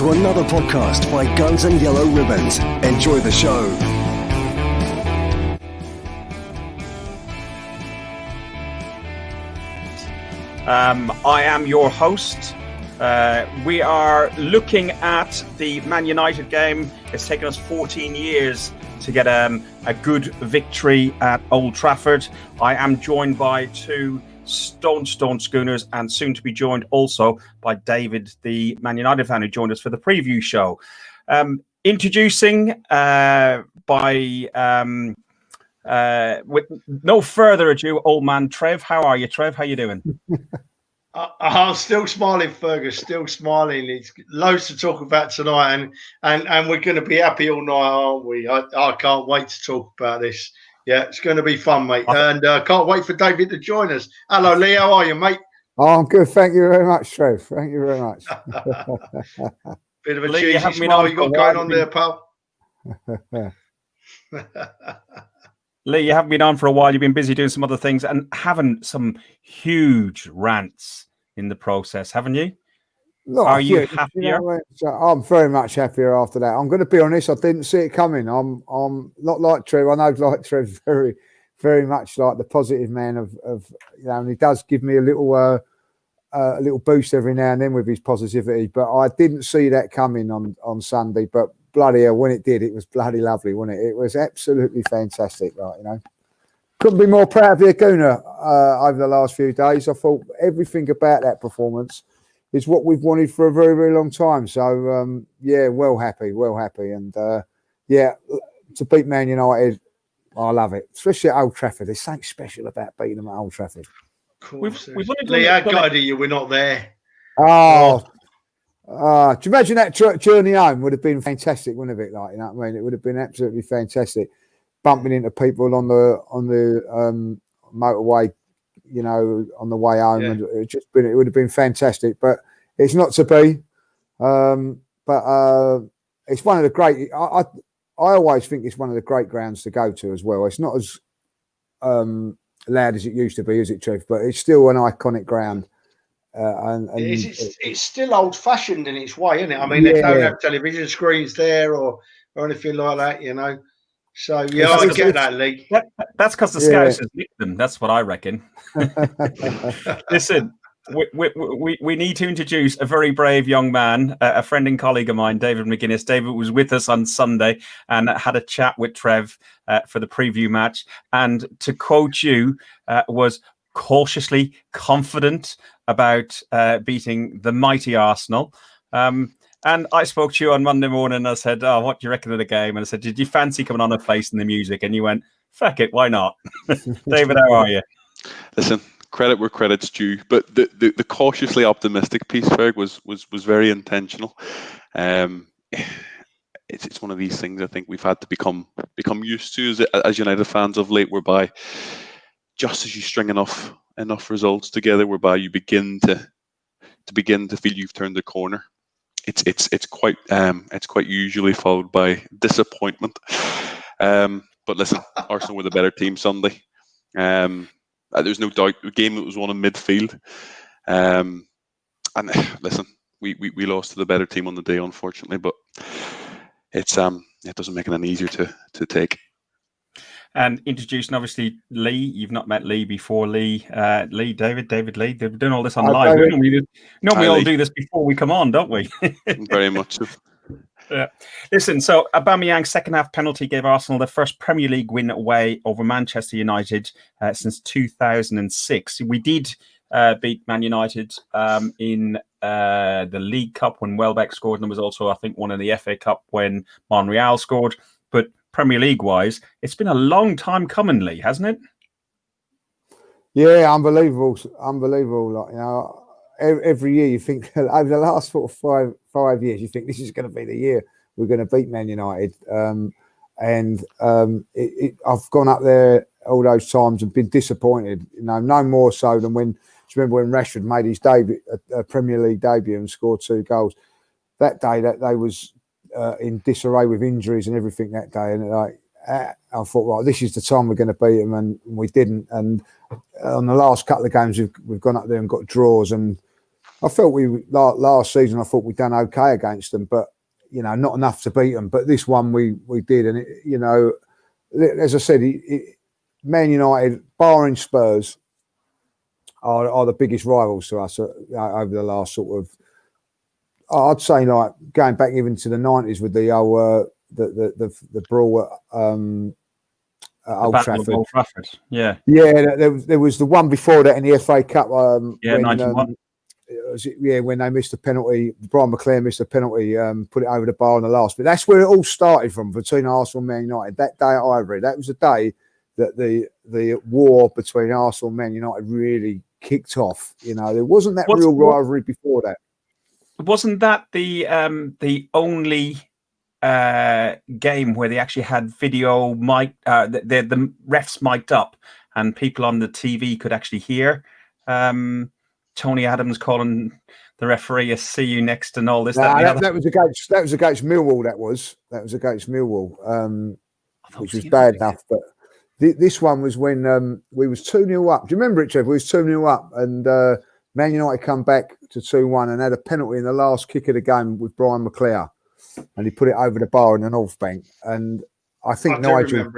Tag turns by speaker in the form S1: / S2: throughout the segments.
S1: to another podcast by Guns and Yellow Ribbons. Enjoy the show.
S2: I am your host. We are looking at the Man United game. It's taken us 14 years to get a good victory at Old Trafford. I am joined by two stone schooners, and soon to be joined also by David, the Man United fan who joined us for the preview show. Introducing with no further ado, old man Trev. How are you, Trev? How you doing?
S3: I'm still smiling, Fergus. Still smiling. It's loads to talk about tonight, and we're going to be happy all night, aren't we? I can't wait to talk about this. Yeah, it's going to be fun, mate. And can't wait for David to join us. Hello, Lee. How are you, mate?
S4: Oh, I'm good. Thank you very much, Trev. Thank you very much.
S3: Bit of a cheesy smile you got going on there, pal.
S2: Lee, you haven't been on for a while. You've been busy doing some other things and having some huge rants in the process, haven't you? Are you happier?
S4: I'm very much happier after that. I'm going to be honest. I didn't see it coming. I'm not like Trev. I know like Trev's very, very much like the positive man of and he does give me a little boost every now and then with his positivity. But I didn't see that coming on Sunday. But bloody hell, when it did, it was bloody lovely, wasn't it? It was absolutely fantastic, Couldn't be more proud of the Aguna over the last few days. I thought everything about that performance is what we've wanted for a very, very long time. So, well happy. And, to beat Man United, I love it. Especially at Old Trafford. There's something special about beating them at Old Trafford.
S3: Lee, how gutted are you? We're not there.
S4: Do you imagine that journey home would have been fantastic, wouldn't it? It would have been absolutely fantastic. Bumping into people on the motorway, on the way home, and it would have been fantastic. But it's not to be. It's one of the great. I always think it's one of the great grounds to go to as well. It's not as loud as it used to be, is it, Trev? But it's still an iconic ground.
S3: It's still old-fashioned in its way, isn't it? I mean, they don't have television screens there or anything like that, So, I get that, Lee.
S2: That's because the Scouts has nicked them. That's what I reckon. Listen, we need to introduce a very brave young man, a friend and colleague of mine, David McGuinness. David was with us on Sunday and had a chat with Trev for the preview match. And to quote you, was cautiously confident about beating the mighty Arsenal. And I spoke to you on Monday morning and I said, what do you reckon of the game? And I said, did you fancy coming on and facing the music? And you went, fuck it, why not? David, how are you?
S5: Listen, credit where credit's due. But the cautiously optimistic piece, Ferg, was very intentional. It's one of these things I think we've had to become used to as United fans of late, whereby just as you string enough results together, whereby you begin to feel you've turned the corner. It's quite usually followed by disappointment. But listen, Arsenal were the better team Sunday. There's no doubt the game that was won in midfield. And listen, we lost to the better team on the day, unfortunately. But it doesn't make it any easier to take.
S2: And introducing, obviously, Lee. You've not met Lee before. David Lee. They're doing all this on live. Normally all do this before we come on, don't we?
S5: Very much so.
S2: Yeah. Listen, so Aubameyang's second half penalty gave Arsenal their first Premier League win away over Manchester United since 2006. We did beat Man United in the League Cup when Welbeck scored, and there was also, I think, one in the FA Cup when Monreal scored. But Premier League-wise, it's been a long time coming, Lee, hasn't it?
S4: Yeah, unbelievable. Every year you think, over the last sort of five years, you think this is going to be the year we're going to beat Man United. I've gone up there all those times and been disappointed. No more so than when. Do you remember when Rashford made his debut, a Premier League debut, and scored 2 goals? That day, that they was in disarray with injuries and everything that day, and I thought, right, this is the time we're going to beat them, and we didn't. And on the last couple of games, we've gone up there and got draws, and I felt last season. I thought we'd done okay against them, but not enough to beat them. But this one we did, and as I said, Man United, barring Spurs, are the biggest rivals to us over the last sort of. I'd say like going back even to the 90s with the the brawl at Old
S2: Battle
S4: Trafford.
S2: of Old Trafford. Yeah.
S4: There was the one before that in the FA Cup. When,
S2: 91.
S4: When they missed a penalty, Brian McClair missed a penalty, put it over the bar on the last. But that's where it all started from between Arsenal and Man United. That day at Ivory, that was the day that the war between Arsenal and Man United really kicked off. There wasn't that real rivalry before that.
S2: Wasn't that the only game where they actually had video mic? The refs mic'd up, and people on the TV could actually hear Tony Adams calling the referee a "see you next" and all this.
S4: That was against Millwall. That was against Millwall, which was bad enough. But this one was when we was 2-0 up. Do you remember it, Trev? We was 2-0 up, and Man United come back to 2-1 and had a penalty in the last kick of the game with Brian McClair, and he put it over the bar in the North Bank. And I think Nigel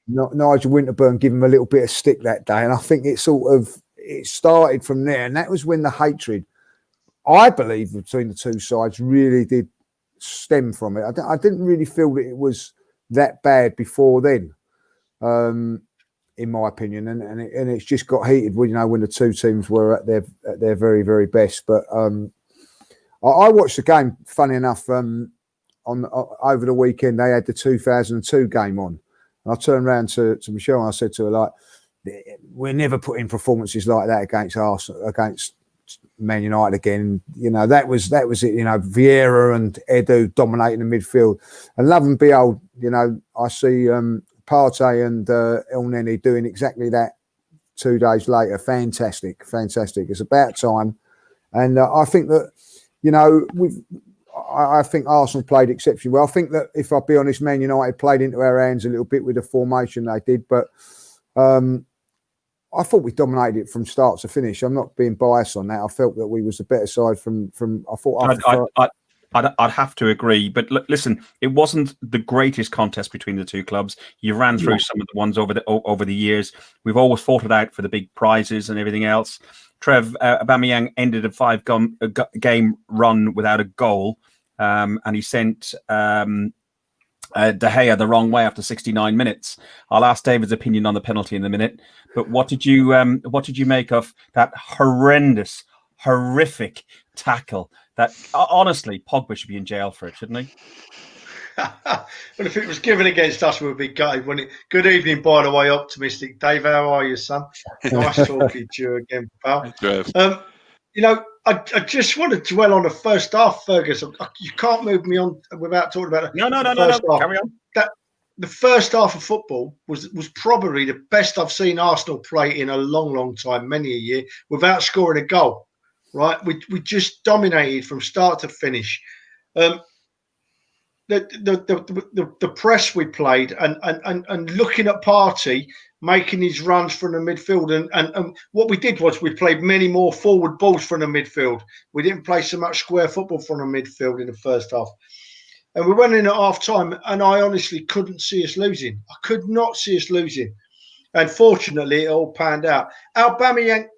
S4: Winterburn gave him a little bit of stick that day, and I think it started from there, and that was when the hatred, I believe, between the two sides really did stem from it. I didn't really feel that it was that bad before then. In my opinion, and it's just got heated when the two teams were at their very, very best. But I watched the game. Funny enough, over the weekend they had the 2002 game on, and I turned around to Michelle and I said to her, like, we're never putting performances like that against Arsenal, against Man United again. That was it. Vieira and Edu dominating the midfield, and love and behold, I see. Partey and Elneny doing exactly that 2 days later. Fantastic. It's about time, and I think that I think Arsenal played exceptionally well. I think that, if I'll be honest, Man United played into our hands a little bit with the formation they did, but I thought we dominated it from start to finish. I'm not being biased on that. I felt that we was the better side from. I thought.
S2: I'd have to agree, but listen, it wasn't the greatest contest between the two clubs. You ran through some of the ones over the years. We've always fought it out for the big prizes and everything else. Trev, Aubameyang ended a 5-game run without a goal, and he sent De Gea the wrong way after 69 minutes. I'll ask David's opinion on the penalty in a minute, but what did you make of that horrific tackle? That honestly, Pogba should be in jail for it, shouldn't he?
S3: Well, if it was given against us, we would be gutted, wouldn't it? Good evening, by the way, optimistic Dave. How are you, son? Nice talking to you again, pal. I just want to dwell on the first half, Fergus. You can't move me on without talking about it.
S2: No. Carry on.
S3: The first half of football was probably the best I've seen Arsenal play in a long, long time, many a year, without scoring a goal. Right, we just dominated from start to finish. The press we played, and looking at Partey making his runs from the midfield, and what we did was we played many more forward balls from the midfield. We didn't play so much square football from the midfield in the first half. And we went in at half time, and I honestly couldn't see us losing. I could not see us losing. And fortunately, it all panned out. Aubameyang,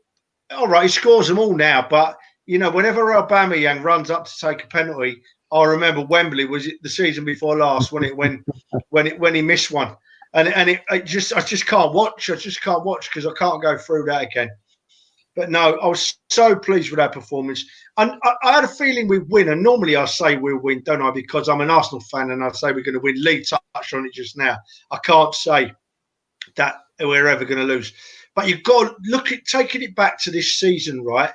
S3: all right, he scores them all now, but whenever Aubameyang runs up to take a penalty, I remember Wembley, was it the season before last when he missed one, and I just can't watch. I just can't watch because I can't go through that again. But no, I was so pleased with that performance, and I had a feeling we'd win. And normally I say we'll win, don't I? Because I'm an Arsenal fan, and I say we're going to win. Lee touched on it just now. I can't say that we're ever going to lose. But you've got to look at taking it back to this season, right?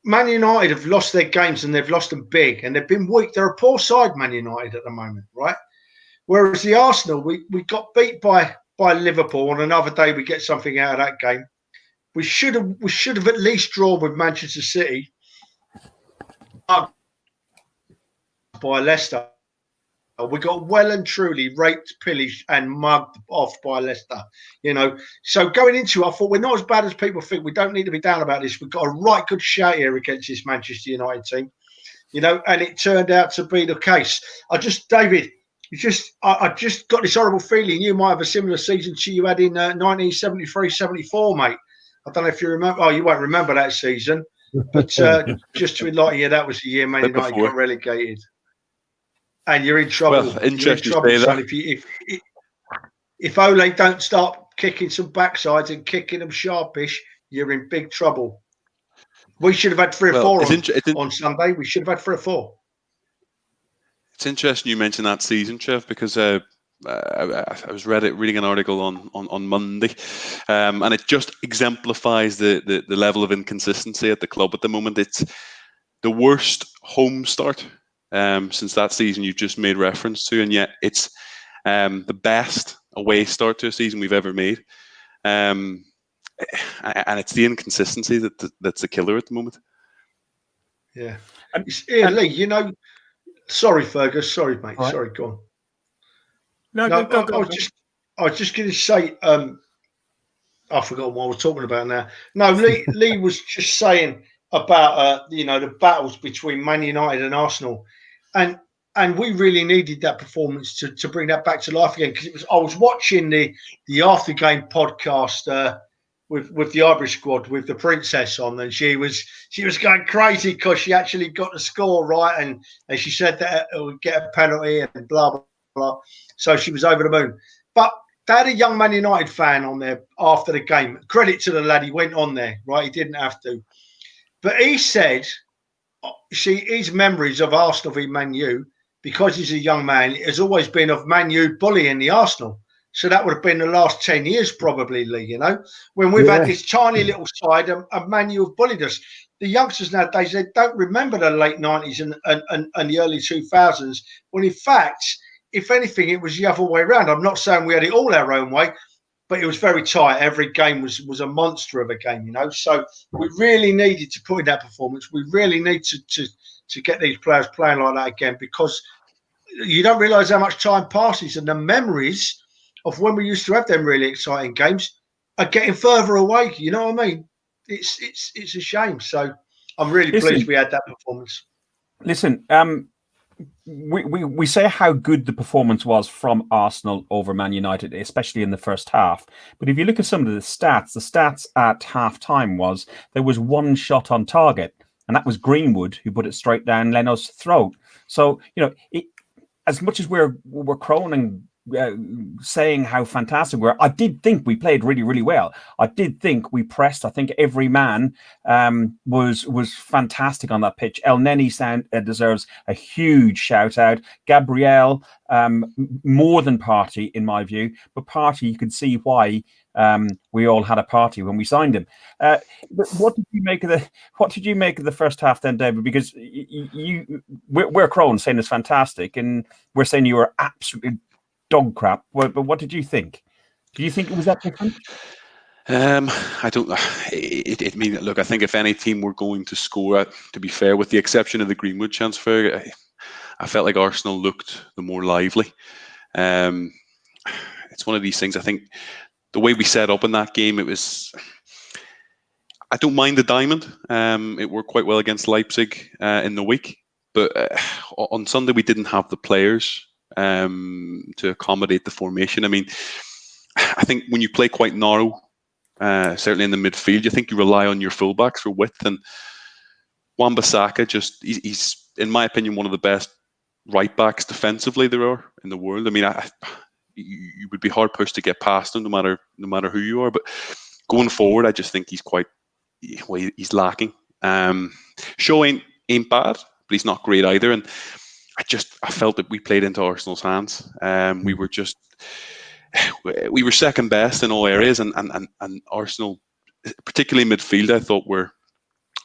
S3: Man United have lost their games, and they've lost them big, and they've been weak. They're a poor side, Man United, at the moment, right? Whereas the Arsenal, we got beat by Liverpool. On another day, we get something out of that game. We should have at least drawn with Manchester City by Leicester. We got well and truly raped, pillaged, and mugged off by Leicester. So going into it, I thought we're not as bad as people think. We don't need to be down about this. We've got a right good shout here against this Manchester United team. And it turned out to be the case. David, I just got this horrible feeling you might have a similar season to you had in 1973-74, mate. I don't know if you remember. Oh, you won't remember that season. But just to enlighten you, that was the year Man United got relegated. And you're in trouble.
S5: Well, interesting to say
S3: son. If Ole don't start kicking some backsides and kicking them sharpish, you're in big trouble. We should have had 3 or 4 on Sunday. We should have had 3 or 4.
S5: It's interesting you mentioned that season, Trev, because I was reading an article on Monday, and it just exemplifies the level of inconsistency at the club at the moment. It's the worst home start since that season you've just made reference to, and yet it's the best away start to a season we've ever made. And it's the inconsistency that's the killer at the moment.
S3: Yeah. Lee, sorry, Fergus. Sorry, mate. Right. Sorry, go on. No, go. I was just going to say, I forgot what I was talking about now. No, Lee was just saying about, the battles between Man United and Arsenal. And we really needed that performance to bring that back to life again, because I was watching the after game podcast with the Irish squad with the Princess on, and she was going crazy because she actually got the score right, and she said that it would get a penalty and blah blah blah. So she was over the moon. But they had a young Man United fan on there after the game. Credit to the lad, he went on there, right? He didn't have to, but he said his memories of Arsenal v Man U, because he's a young man, has always been of Man U bullying the Arsenal. So that would have been the last 10 years probably, Lee, when we've had this tiny little side and Man U have bullied us. The youngsters nowadays, they don't remember the late 90s and the early 2000s, when in fact, if anything, it was the other way around. I'm not saying we had it all our own way, but it was very tight. Every game was a monster of a game, So we really needed to put in that performance. We really need to get these players playing like that again, because you don't realise how much time passes, and the memories of when we used to have them really exciting games are getting further away. You know what I mean? It's a shame. So I'm really pleased we had that performance.
S2: Listen, we say how good the performance was from Arsenal over Man United, especially in the first half. But if you look at some of the stats at half-time was there was 1 shot on target, and that was Greenwood, who put it straight down Leno's throat. So, as much as we're croning, saying how fantastic we were, I did think we played really, really well. I did think we pressed. I think every man was fantastic on that pitch. El Neni deserves a huge shout out. Gabriel, more than Partey in my view, but Partey, you could see why we all had a party when we signed him. But what did you make of the first half then, David? Because we're crowing saying it's fantastic, and we're saying you were absolutely dog crap. But what did you think? Do you think it was that different?
S5: I don't. Look, I think if any team were going to score, to be fair, with the exception of the Greenwood chance, I felt like Arsenal looked the more lively. It's one of these things. I think the way we set up in that game, it was. I don't mind the diamond. It worked quite well against Leipzig in the week, but on Sunday we didn't have the players to accommodate the formation. I mean, I think when you play quite narrow, certainly in the midfield, you think you rely on your fullbacks for width, and Wan-Bissaka he's in my opinion one of the best right backs defensively there are in the world. I mean, you would be hard pushed to get past him no matter who you are. But going forward, I just think he's lacking. Shaw ain't bad, but he's not great either. And I felt that we played into Arsenal's hands. We were second best in all areas, and Arsenal, particularly midfield, I thought were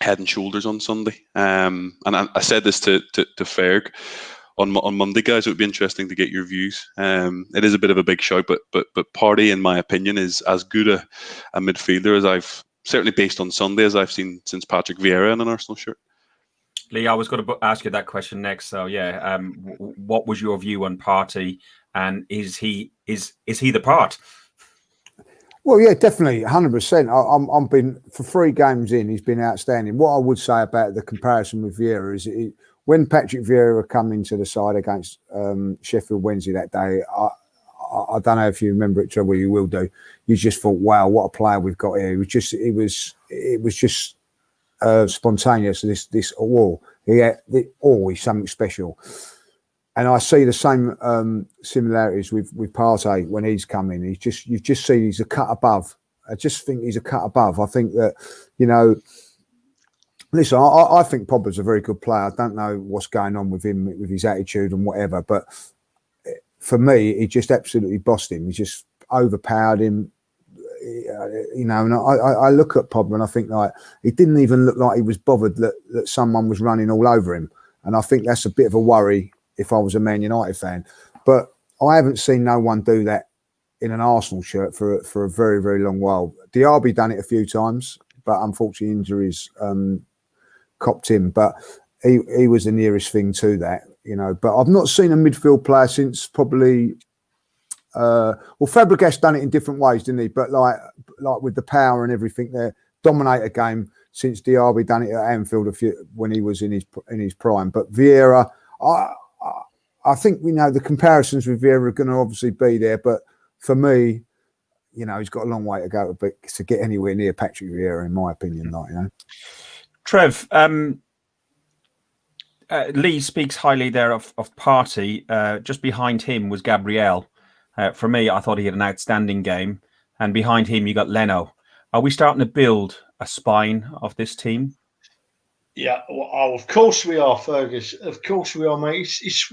S5: head and shoulders on Sunday. And I said this to Ferg on Monday, guys. It would be interesting to get your views. It is a bit of a big shout, but Partey, in my opinion, is as good a midfielder as I've certainly based on Sunday as I've seen since Patrick Vieira in an Arsenal shirt.
S2: Lee, I was going to ask you that question next. So yeah, what was your view on Partey, and is he the part?
S4: Well, yeah, definitely, 100%. I'm been for 3 games in. He's been outstanding. What I would say about the comparison with Vieira is when Patrick Vieira come into the side against Sheffield Wednesday that day. I don't know if you remember it, Trevor. You will do. You just thought, "Wow, what a player we've got here!" It was just spontaneous. This all he's something special. And I see the same similarities with Partey when he's come in. You've just seen he's a cut above. I just think he's a cut above. I think that, listen, I think Pogba's a very good player. I don't know what's going on with him, with his attitude and whatever. But for me, he just absolutely bossed him. He just overpowered him. And I look at Pogba and I think like he didn't even look like he was bothered that someone was running all over him. And I think that's a bit of a worry if I was a Man United fan. But I haven't seen no one do that in an Arsenal shirt for a very, very long while. Diaby done it a few times, but unfortunately injuries copped him. But he was the nearest thing to that, But I've not seen a midfield player since probably... Fabregas done it in different ways, didn't he? But like with the power and everything there, dominate a game since Diaby done it at Anfield when he was in his prime. But Vieira... I think the comparisons with Vieira are going to obviously be there, but for me, he's got a long way to go to get anywhere near Patrick Vieira, in my opinion.
S2: Trev, Lee speaks highly there of Partey. Just behind him was Gabriel. For me, I thought he had an outstanding game, and behind him you got Leno. Are we starting to build a spine of this team?
S3: Yeah, well, of course we are, Fergus. Of course we are, mate. It's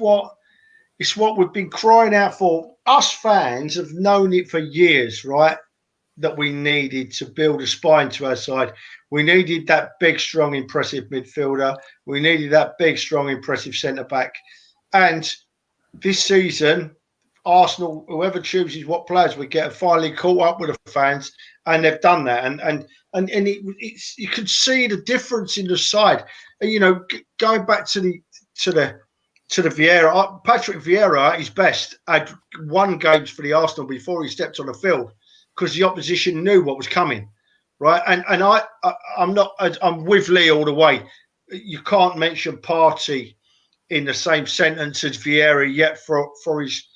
S3: what we've been crying out for. Us fans have known it for years, right? That we needed to build a spine to our side. We needed that big, strong, impressive midfielder. We needed that big, strong, impressive centre-back. And this season, Arsenal, whoever chooses what players we get, have finally caught up with the fans, and they've done that. And you could see the difference in the side. Going back to the Vieira, Patrick Vieira at his best had 1 game for the Arsenal before he stepped on the field because the opposition knew what was coming, right? And I'm with Lee all the way. You can't mention Partey in the same sentence as Vieira yet for his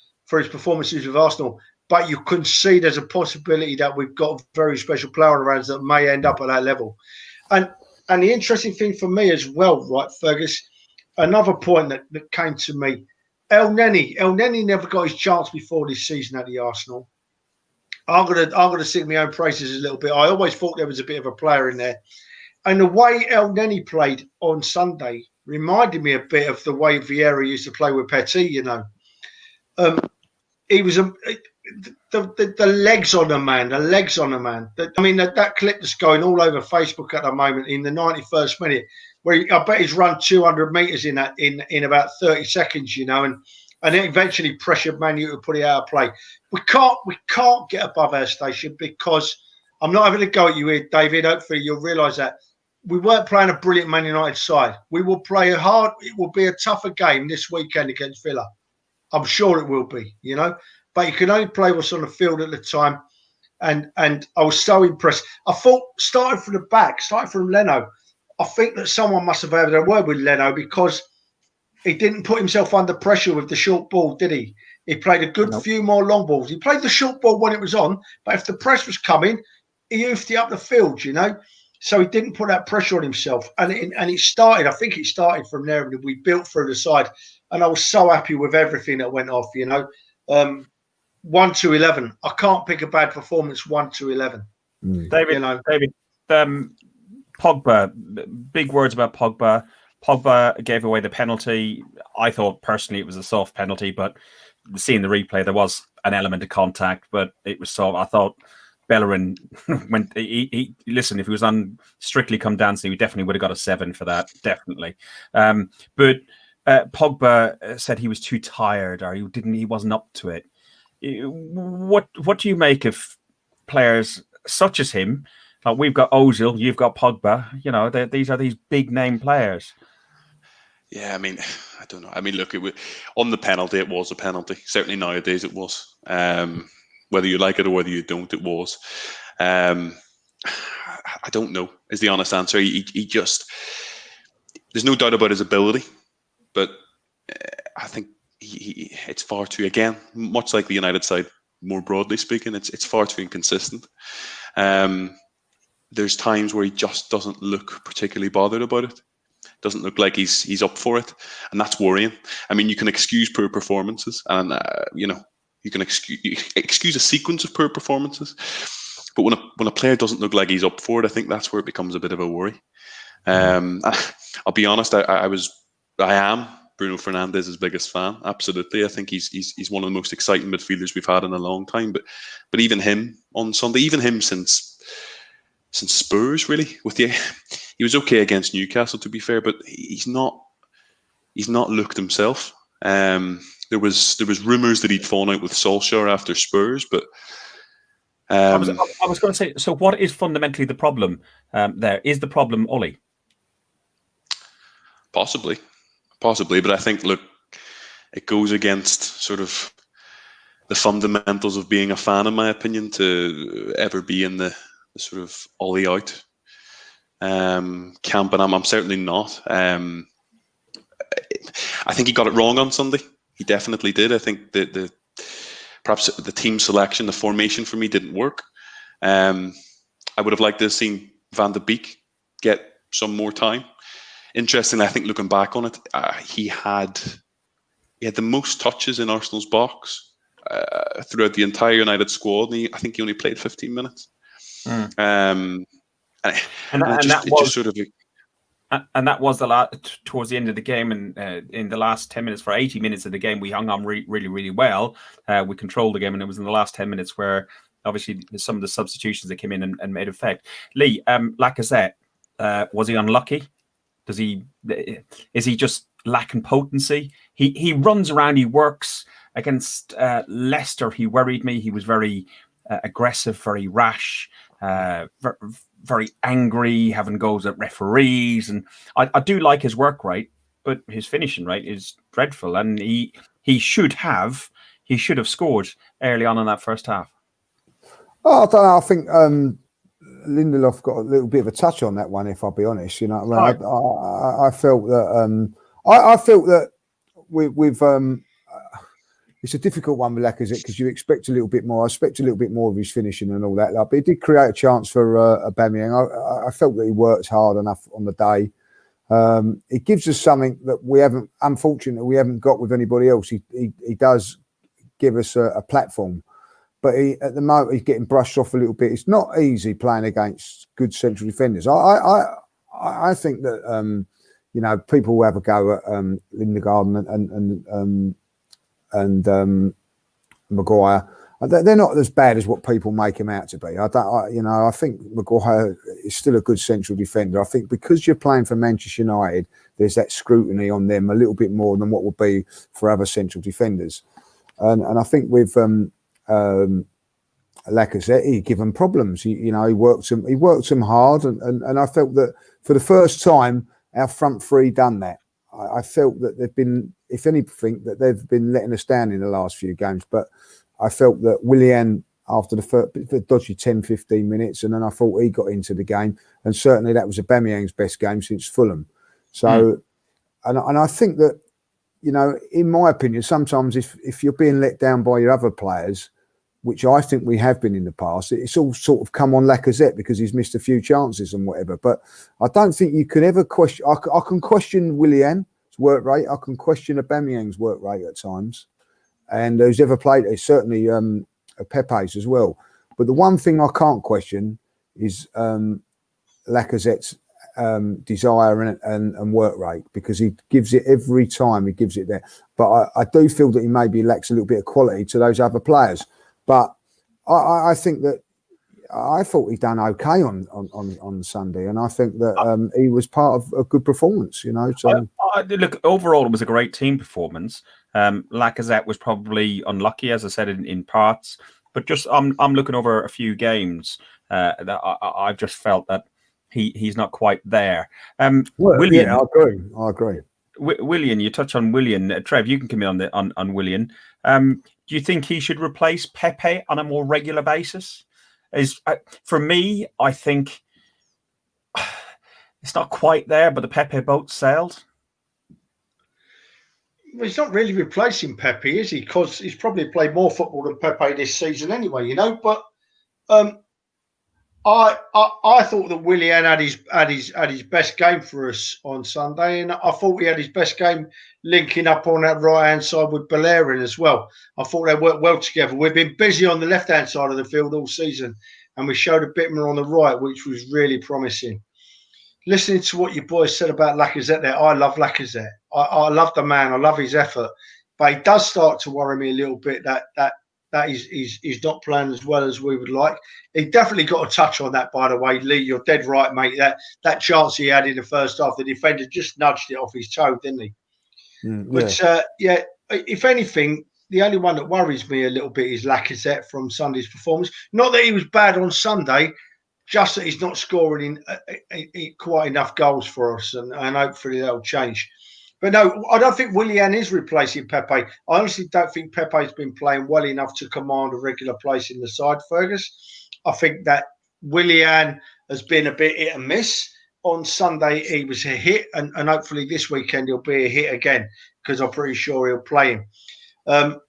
S3: performances with Arsenal, but you can see there's a possibility that we've got a very special player around that may end up at that level. And the interesting thing for me as well, right, Fergus, another point that came to me, El Neni never got his chance before this season at the Arsenal. I'm gonna sing my own praises a little bit. I always thought there was a bit of a player in there. And the way El Neni played on Sunday reminded me a bit of the way Vieira used to play with Petit, He was the legs on the man, that clip that's going all over Facebook at the moment in the 91st minute, where I bet he's run 200 metres in about 30 seconds, and it eventually pressured Man U to put it out of play. We can't get above our station because I'm not having a go at you here, David. Hopefully you'll realise that we weren't playing a brilliant Man United side. We will play hard. It will be a tougher game this weekend against Villa. I'm sure it will be, but you can only play what's on the field at the time. And I was so impressed. I thought, starting from the back, starting from Leno, I think that someone must have had a word with Leno because he didn't put himself under pressure with the short ball, did he? He played a good few more long balls. He played the short ball when it was on, but if the press was coming, he oofed it up the field, So he didn't put that pressure on himself. And it started, I think it started from there, and we built through the side. And I was so happy with everything that went off, 1 to 11. I can't pick a bad performance 1 to 11.
S2: David, Pogba, big words about Pogba. Pogba gave away the penalty. I thought personally it was a soft penalty, but seeing the replay, there was an element of contact, but it was soft. I thought Bellerin went. Listen, if he was on Strictly Come Dancing, we definitely would have got a 7 for that, definitely. But Pogba said he was too tired, or he wasn't up to it. What do you make of players such as him? We've got Ozil, you've got Pogba. These are these big name players.
S5: Yeah, I mean, I don't know. I mean, look, on the penalty, it was a penalty. Certainly nowadays it was. Whether you like it or whether you don't, it was. I don't know, is the honest answer. He just, there's no doubt about his ability, but I think it's far too, again, much like the United side, more broadly speaking, it's far too inconsistent. There's times where he just doesn't look particularly bothered about it. Doesn't look like he's up for it, and that's worrying. I mean, you can excuse poor performances, and you can excuse a sequence of poor performances, but when a player doesn't look like he's up for it, I think that's where it becomes a bit of a worry. I'll be honest, I am Bruno Fernandes's biggest fan. Absolutely, I think he's one of the most exciting midfielders we've had in a long time. But even him on Sunday, even him since Spurs, really, he was okay against Newcastle, to be fair, but he's not looked himself. There was rumours that he'd fallen out with Solskjaer after Spurs, but
S2: I was going to say. So, what is fundamentally the problem? There is the problem, Ollie.
S5: Possibly, but I think, look, it goes against sort of the fundamentals of being a fan, in my opinion, to ever be in the sort of Ollie out camp, and I'm certainly not. I think he got it wrong on Sunday. He definitely did. I think that perhaps the team selection, the formation for me didn't work. I would have liked to have seen Van de Beek get some more time. Interestingly, I think looking back on it, he had the most touches in Arsenal's box throughout the entire United squad. And I think he only played 15 minutes. And
S2: that was towards the end of the game, and in the last 10 minutes, for 80 minutes of the game, we hung on really, really well. We controlled the game, and it was in the last 10 minutes where obviously some of the substitutions that came in and made effect. Lee, Lacazette, was he unlucky? Is he just lacking potency? He runs around, he works. Against Leicester, he worried me. He was very aggressive, very rash, very angry, having goes at referees. And I do like his work rate, but his finishing rate is dreadful. And he should have scored early on in that first half.
S4: Oh, I don't know. I think Lindelof got a little bit of a touch on that one, if I'll be honest. You know, I felt that I felt that we've it's a difficult one with Lacazette because you expect a little bit more. I expect a little bit more of his finishing and all that. But he did create a chance for Aubameyang. I felt that he worked hard enough on the day. It gives us something that we haven't got with anybody else. He does give us a platform. But at the moment, he's getting brushed off a little bit. It's not easy playing against good central defenders. I think that people will have a go at Lindegaard and Maguire. They're not as bad as what people make him out to be. I think Maguire is still a good central defender. I think because you're playing for Manchester United, there's that scrutiny on them a little bit more than what would be for other central defenders. And I think with Lacazette, he gave them problems. He worked them hard, and I felt that for the first time, our front three done that. I felt that they've been, if anything, that they've been letting us down in the last few games. But I felt that Willian, after the dodgy 10-15 minutes, and then I thought he got into the game, and certainly that was Aubameyang's best game since Fulham. So, and I think that, in my opinion, sometimes if you're being let down by your other players, which I think we have been in the past, it's all sort of come on Lacazette because he's missed a few chances and whatever. But I don't think you could ever question. I can question Willian's work rate. I can question Aubameyang's work rate at times. And who's ever played it, certainly Pepe's as well. But the one thing I can't question is Lacazette's desire and work rate, because he gives it every time. He gives it there. But I do feel that he maybe lacks a little bit of quality to those other players. But I think that I thought he done okay on Sunday, and I think that he was part of a good performance. So
S2: look, overall it was a great team performance. Lacazette was probably unlucky, as I said, in parts. But just I'm looking over a few games that I've just felt that he's not quite there.
S4: Willian, yeah, I agree.
S2: Willian, you touch on Willian. Trev, you can come in on Willian. Do you think he should replace Pepe on a more regular basis? For me, I think it's not quite there, but the Pepe boat sailed.
S3: Well, he's not really replacing Pepe, is he? Because he's probably played more football than Pepe this season anyway, you know. But I thought that Willian had his best game for us on Sunday, and I thought he had his best game linking up on that right hand side with Bellerin as well. I thought they worked well together. We've been busy on the left hand side of the field all season, and we showed a bit more on the right, which was really promising. Listening to what you boys said about Lacazette there, I love Lacazette. I love the man. I love his effort, but he does start to worry me a little bit that he's not playing as well as we would like. He definitely got a touch on that, by the way. Lee, you're dead right, mate. That chance he had in the first half, the defender just nudged it off his toe, didn't he? But if anything, the only one that worries me a little bit is Lacazette from Sunday's performance. Not that he was bad on Sunday, just that he's not scoring in quite enough goals for us, and hopefully that'll change. But no, I don't think Willian is replacing Pepe. I honestly don't think Pepe's been playing well enough to command a regular place in the side, Fergus. I think that Willian has been a bit hit and miss. On Sunday, he was a hit, and hopefully this weekend he'll be a hit again, because I'm pretty sure he'll play him.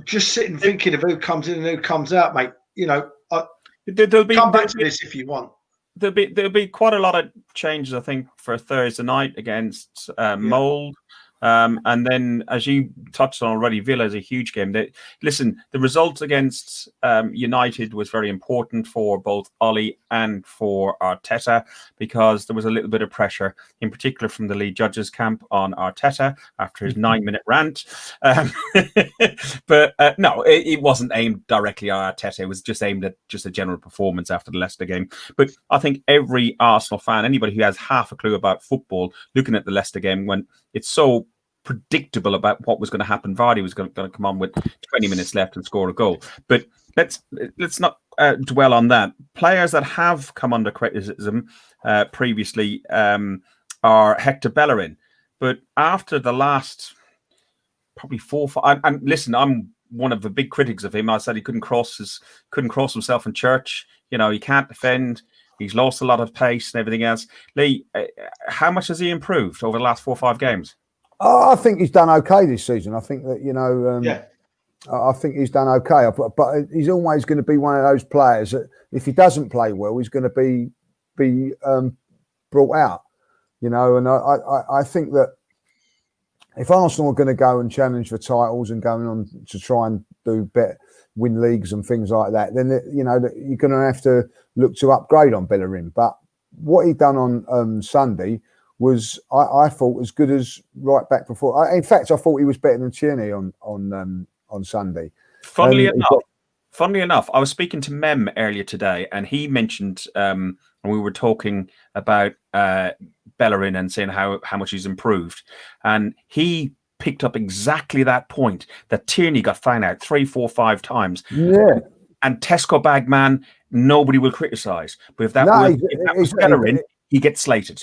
S3: Just sitting thinking of who comes in and who comes out, mate. Come back to this if you want.
S2: There'll be quite a lot of changes, I think, for Thursday night against Mold. And then, as you touched on already, Villa is a huge game. The result against United was very important for both Ollie and for Arteta, because there was a little bit of pressure, in particular from the lead judges camp, on Arteta after his 9-minute rant. But no, it wasn't aimed directly at Arteta. It was just aimed at just a general performance after the Leicester game. But I think every Arsenal fan, anybody who has half a clue about football, looking at the Leicester game, when it's so predictable about what was going to happen. Vardy was going to come on with 20 minutes left and score a goal. But let's not dwell on that. Players that have come under criticism previously are Hector Bellerin. But after the last probably 4 or 5, and listen, I'm one of the big critics of him. I said he couldn't cross himself in church. He can't defend. He's lost a lot of pace and everything else. Lee, how much has he improved over the last 4 or 5 games?
S4: I think he's done okay this season. I think that, I think he's done okay. But he's always going to be one of those players that if he doesn't play well, he's going to be brought out. And I think that if Arsenal are going to go and challenge for titles and going on to try and do better, win leagues and things like that, then you're going to have to look to upgrade on Bellerin. But what he done on Sunday was, I thought, as good as right back before. In fact, I thought he was better than Tierney on Sunday.
S2: Funnily enough, I was speaking to Mem earlier today, and he mentioned, and we were talking about Bellerin and saying how much he's improved, and he picked up exactly that point, that Tierney got found out 3, 4, 5 times.
S4: Yeah.
S2: And Tesco bag man, nobody will criticise. But if that was Bellerin, he gets slated.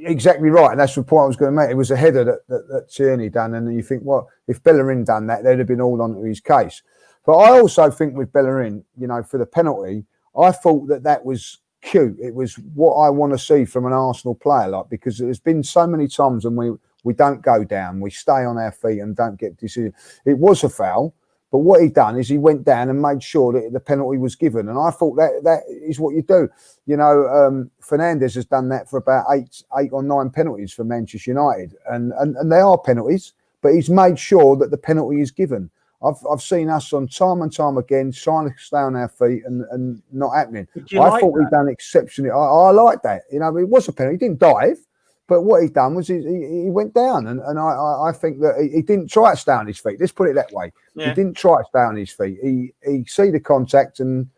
S4: Exactly right, and that's the point I was going to make. It was a header that Tierney done, and you think, well, if Bellerin done that, they'd have been all onto his case. But I also think with Bellerin, for the penalty, I thought that was cute. It was what I want to see from an Arsenal player, because there's been so many times when we don't go down, we stay on our feet and don't get decisions. It was a foul, but what he done is he went down and made sure that the penalty was given, and I thought that is what you do. Fernandes has done that for about 8 or 9 penalties for Manchester United, and they are penalties, but he's made sure that the penalty is given. I've seen us on time and time again trying to stay on our feet and not happening. I thought he'd done exceptionally. I like that. It was a penalty. He didn't dive, but what he done was he went down, and I think that he didn't try to stay on his feet. Let's put it that way. Yeah. He didn't try to stay on his feet. He see the contact and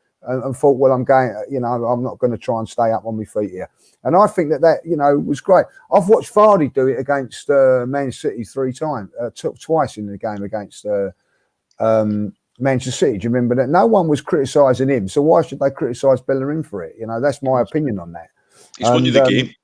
S4: thought, well, I'm going. I'm not going to try and stay up on my feet here. And I think that was great. I've watched Vardy do it against Man City 3 times, twice in the game against Manchester City. Do you remember that? No one was criticising him, so why should they criticise Bellerin for it? That's my opinion on that.
S5: He's won you the game.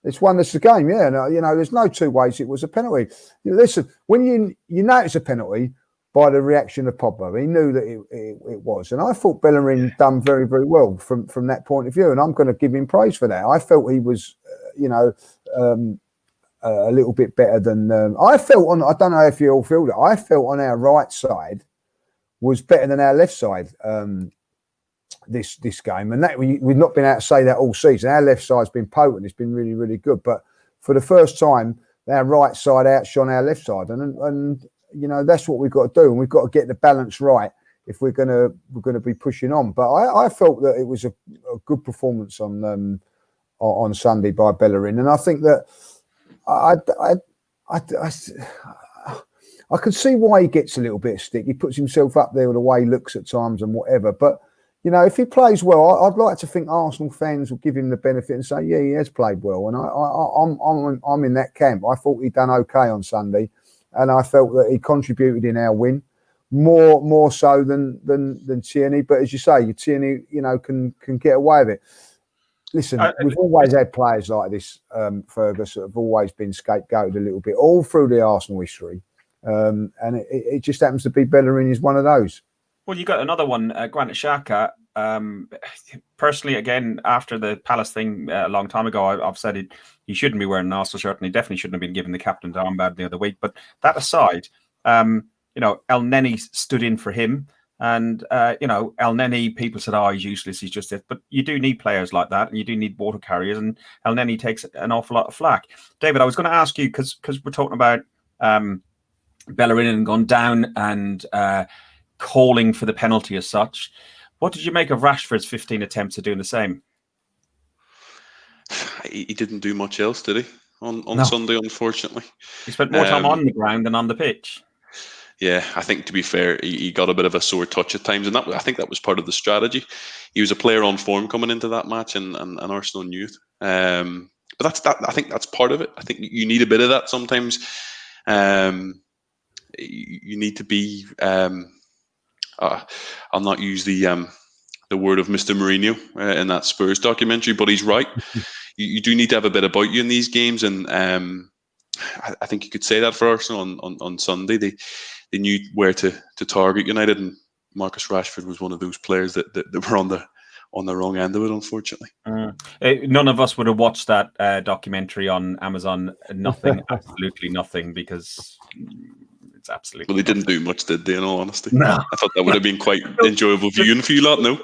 S4: It's won us the game, yeah. And, there's no two ways it was a penalty. Listen, when you know it's a penalty by the reaction of Pogba, he knew that it was. And I thought Bellerin done very, very well from that point of view. And I'm going to give him praise for that. I felt he was, a little bit better than I felt on. I don't know if you all feel that. I felt on our right side was better than our left side this game, and that we've not been able to say that all season. Our left side's been potent. It's been really, really good. But for the first time, our right side outshone our left side, and that's what we've got to do, and we've got to get the balance right if we're gonna be pushing on. But I felt that it was a good performance on Sunday by Bellerin, and I think that. I can see why he gets a little bit of stick. He puts himself up there with the way he looks at times and whatever. But, if he plays well, I'd like to think Arsenal fans will give him the benefit and say, yeah, he has played well. And I'm in that camp. I thought he'd done okay on Sunday. And I felt that he contributed in our win more so than Tierney. But as you say, Tierney, can get away with it. Listen, we've always had players like this, Fergus, that have always been scapegoated a little bit, all through the Arsenal history. And it just happens to be Bellerin is one of those.
S2: Well, you got another one, Granit Xhaka. Personally, again, after the Palace thing a long time ago, I've said he shouldn't be wearing an Arsenal shirt, and he definitely shouldn't have been given the captain's armband the other week. But that aside, El Neni stood in for him. And, El Neni, people said, he's useless, he's just it. But you do need players like that, and you do need water carriers, and El Neni takes an awful lot of flack. David, I was going to ask you, because we're talking about Bellerin and gone down and calling for the penalty as such. What did you make of Rashford's 15 attempts at doing the same?
S5: He didn't do much else, did he, on Sunday, unfortunately?
S2: He spent more time on the ground than on the pitch.
S5: Yeah, I think to be fair, he got a bit of a sore touch at times, and I think that was part of the strategy. He was a player on form coming into that match, and Arsenal knew it. But I think that's part of it. I think you need a bit of that sometimes. You need to be. I'll not use the word of Mr. Mourinho in that Spurs documentary, but he's right. You do need to have a bit about you in these games, and I think you could say that for Arsenal on Sunday. They knew where to target United, and Marcus Rashford was one of those players that were on the wrong end of it, unfortunately.
S2: None of us would have watched that documentary on Amazon. Nothing, absolutely nothing, because it's absolutely.
S5: Well, they didn't do much, did they? In all honesty,
S2: no.
S5: I thought that would have been quite enjoyable viewing for you lot. No,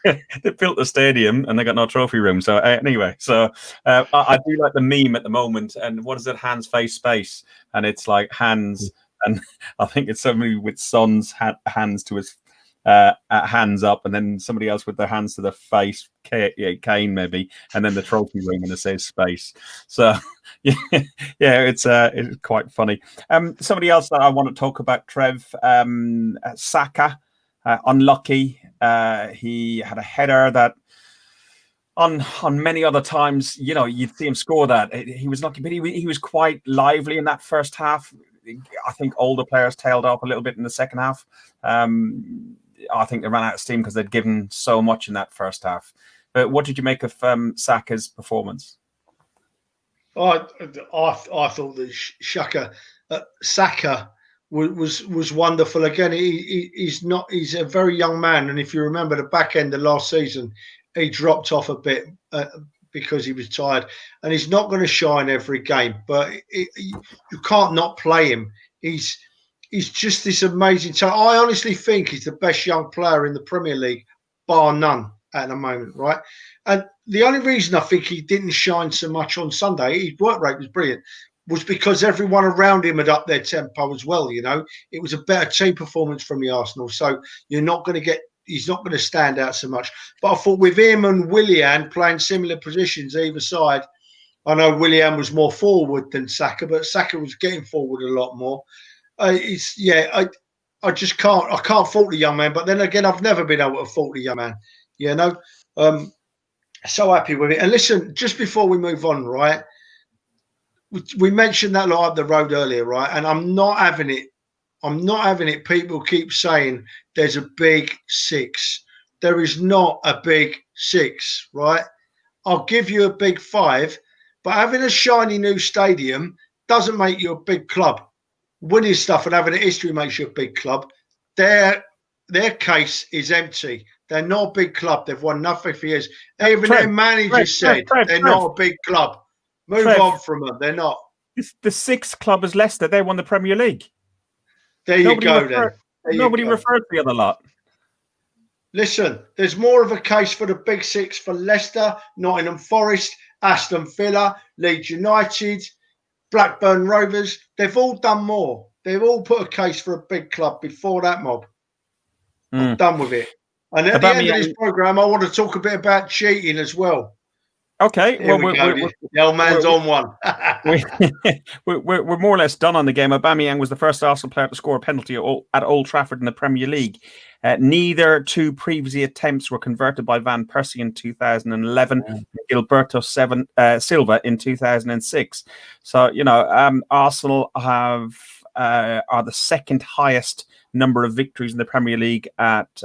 S2: they built the stadium and they got no trophy room. So anyway, I do like the meme at the moment. And what is it? Hands, face, space, and it's like hands. And I think it's somebody with Son's hands to his hands up, and then somebody else with their hands to their face, Kane maybe, and then the trophy room, and it says space. So it's quite funny. Somebody else that I want to talk about, Trev, Saka, unlucky. He had a header that on many other times, you'd see him score that. He was lucky, but he was quite lively in that first half. I think older players tailed off a little bit in the second half. I think they ran out of steam because they'd given so much in that first half. But what did you make of Saka's performance?
S3: I thought that Saka was wonderful. Again, he's a very young man, and if you remember the back end of last season, he dropped off a bit because he was tired, and he's not going to shine every game, but you can't not play him. He's just this amazing talent. I honestly think he's the best young player in the Premier League, bar none at the moment, right? And the only reason I think he didn't shine so much on Sunday, his work rate was brilliant, was because everyone around him had upped their tempo as well. It was a better team performance from the Arsenal, so he's not going to stand out so much. But I thought with him and Willian playing similar positions either side, I know Willian was more forward than Saka, but Saka was getting forward a lot more. I just can't fault the young man. But then again, I've never been able to fault the young man. So happy with it. And listen, just before we move on, right? We mentioned that lot up the road earlier, right? And I'm not having it. People keep saying there's a big six. There is not a big six, right? I'll give you a big five, But having a shiny new stadium doesn't make you a big club. Winning stuff and having a history makes you a big club. Their case is empty. They're not a big club. They've won nothing for years. Even their manager said they're not a big club. Move on from them. They're not.
S2: The sixth club is Leicester. They won the Premier League.
S3: There you go, then.
S2: Nobody referred to the other lot.
S3: Listen, there's more of a case for the big six for Leicester, Nottingham Forest, Aston Villa, Leeds United, Blackburn Rovers. They've all done more. They've all put a case for a big club before that mob. I'm done with it. And at the end of this programme, I want to talk a bit about cheating as well.
S2: Okay,
S3: the old man's on one.
S2: we're more or less done on the game. Aubameyang was the first Arsenal player to score a penalty at Old Trafford in the Premier League. Neither two previous attempts were converted by Van Persie in 2011, Gilberto Silva in 2006. So, Arsenal are the second highest number of victories in the Premier League at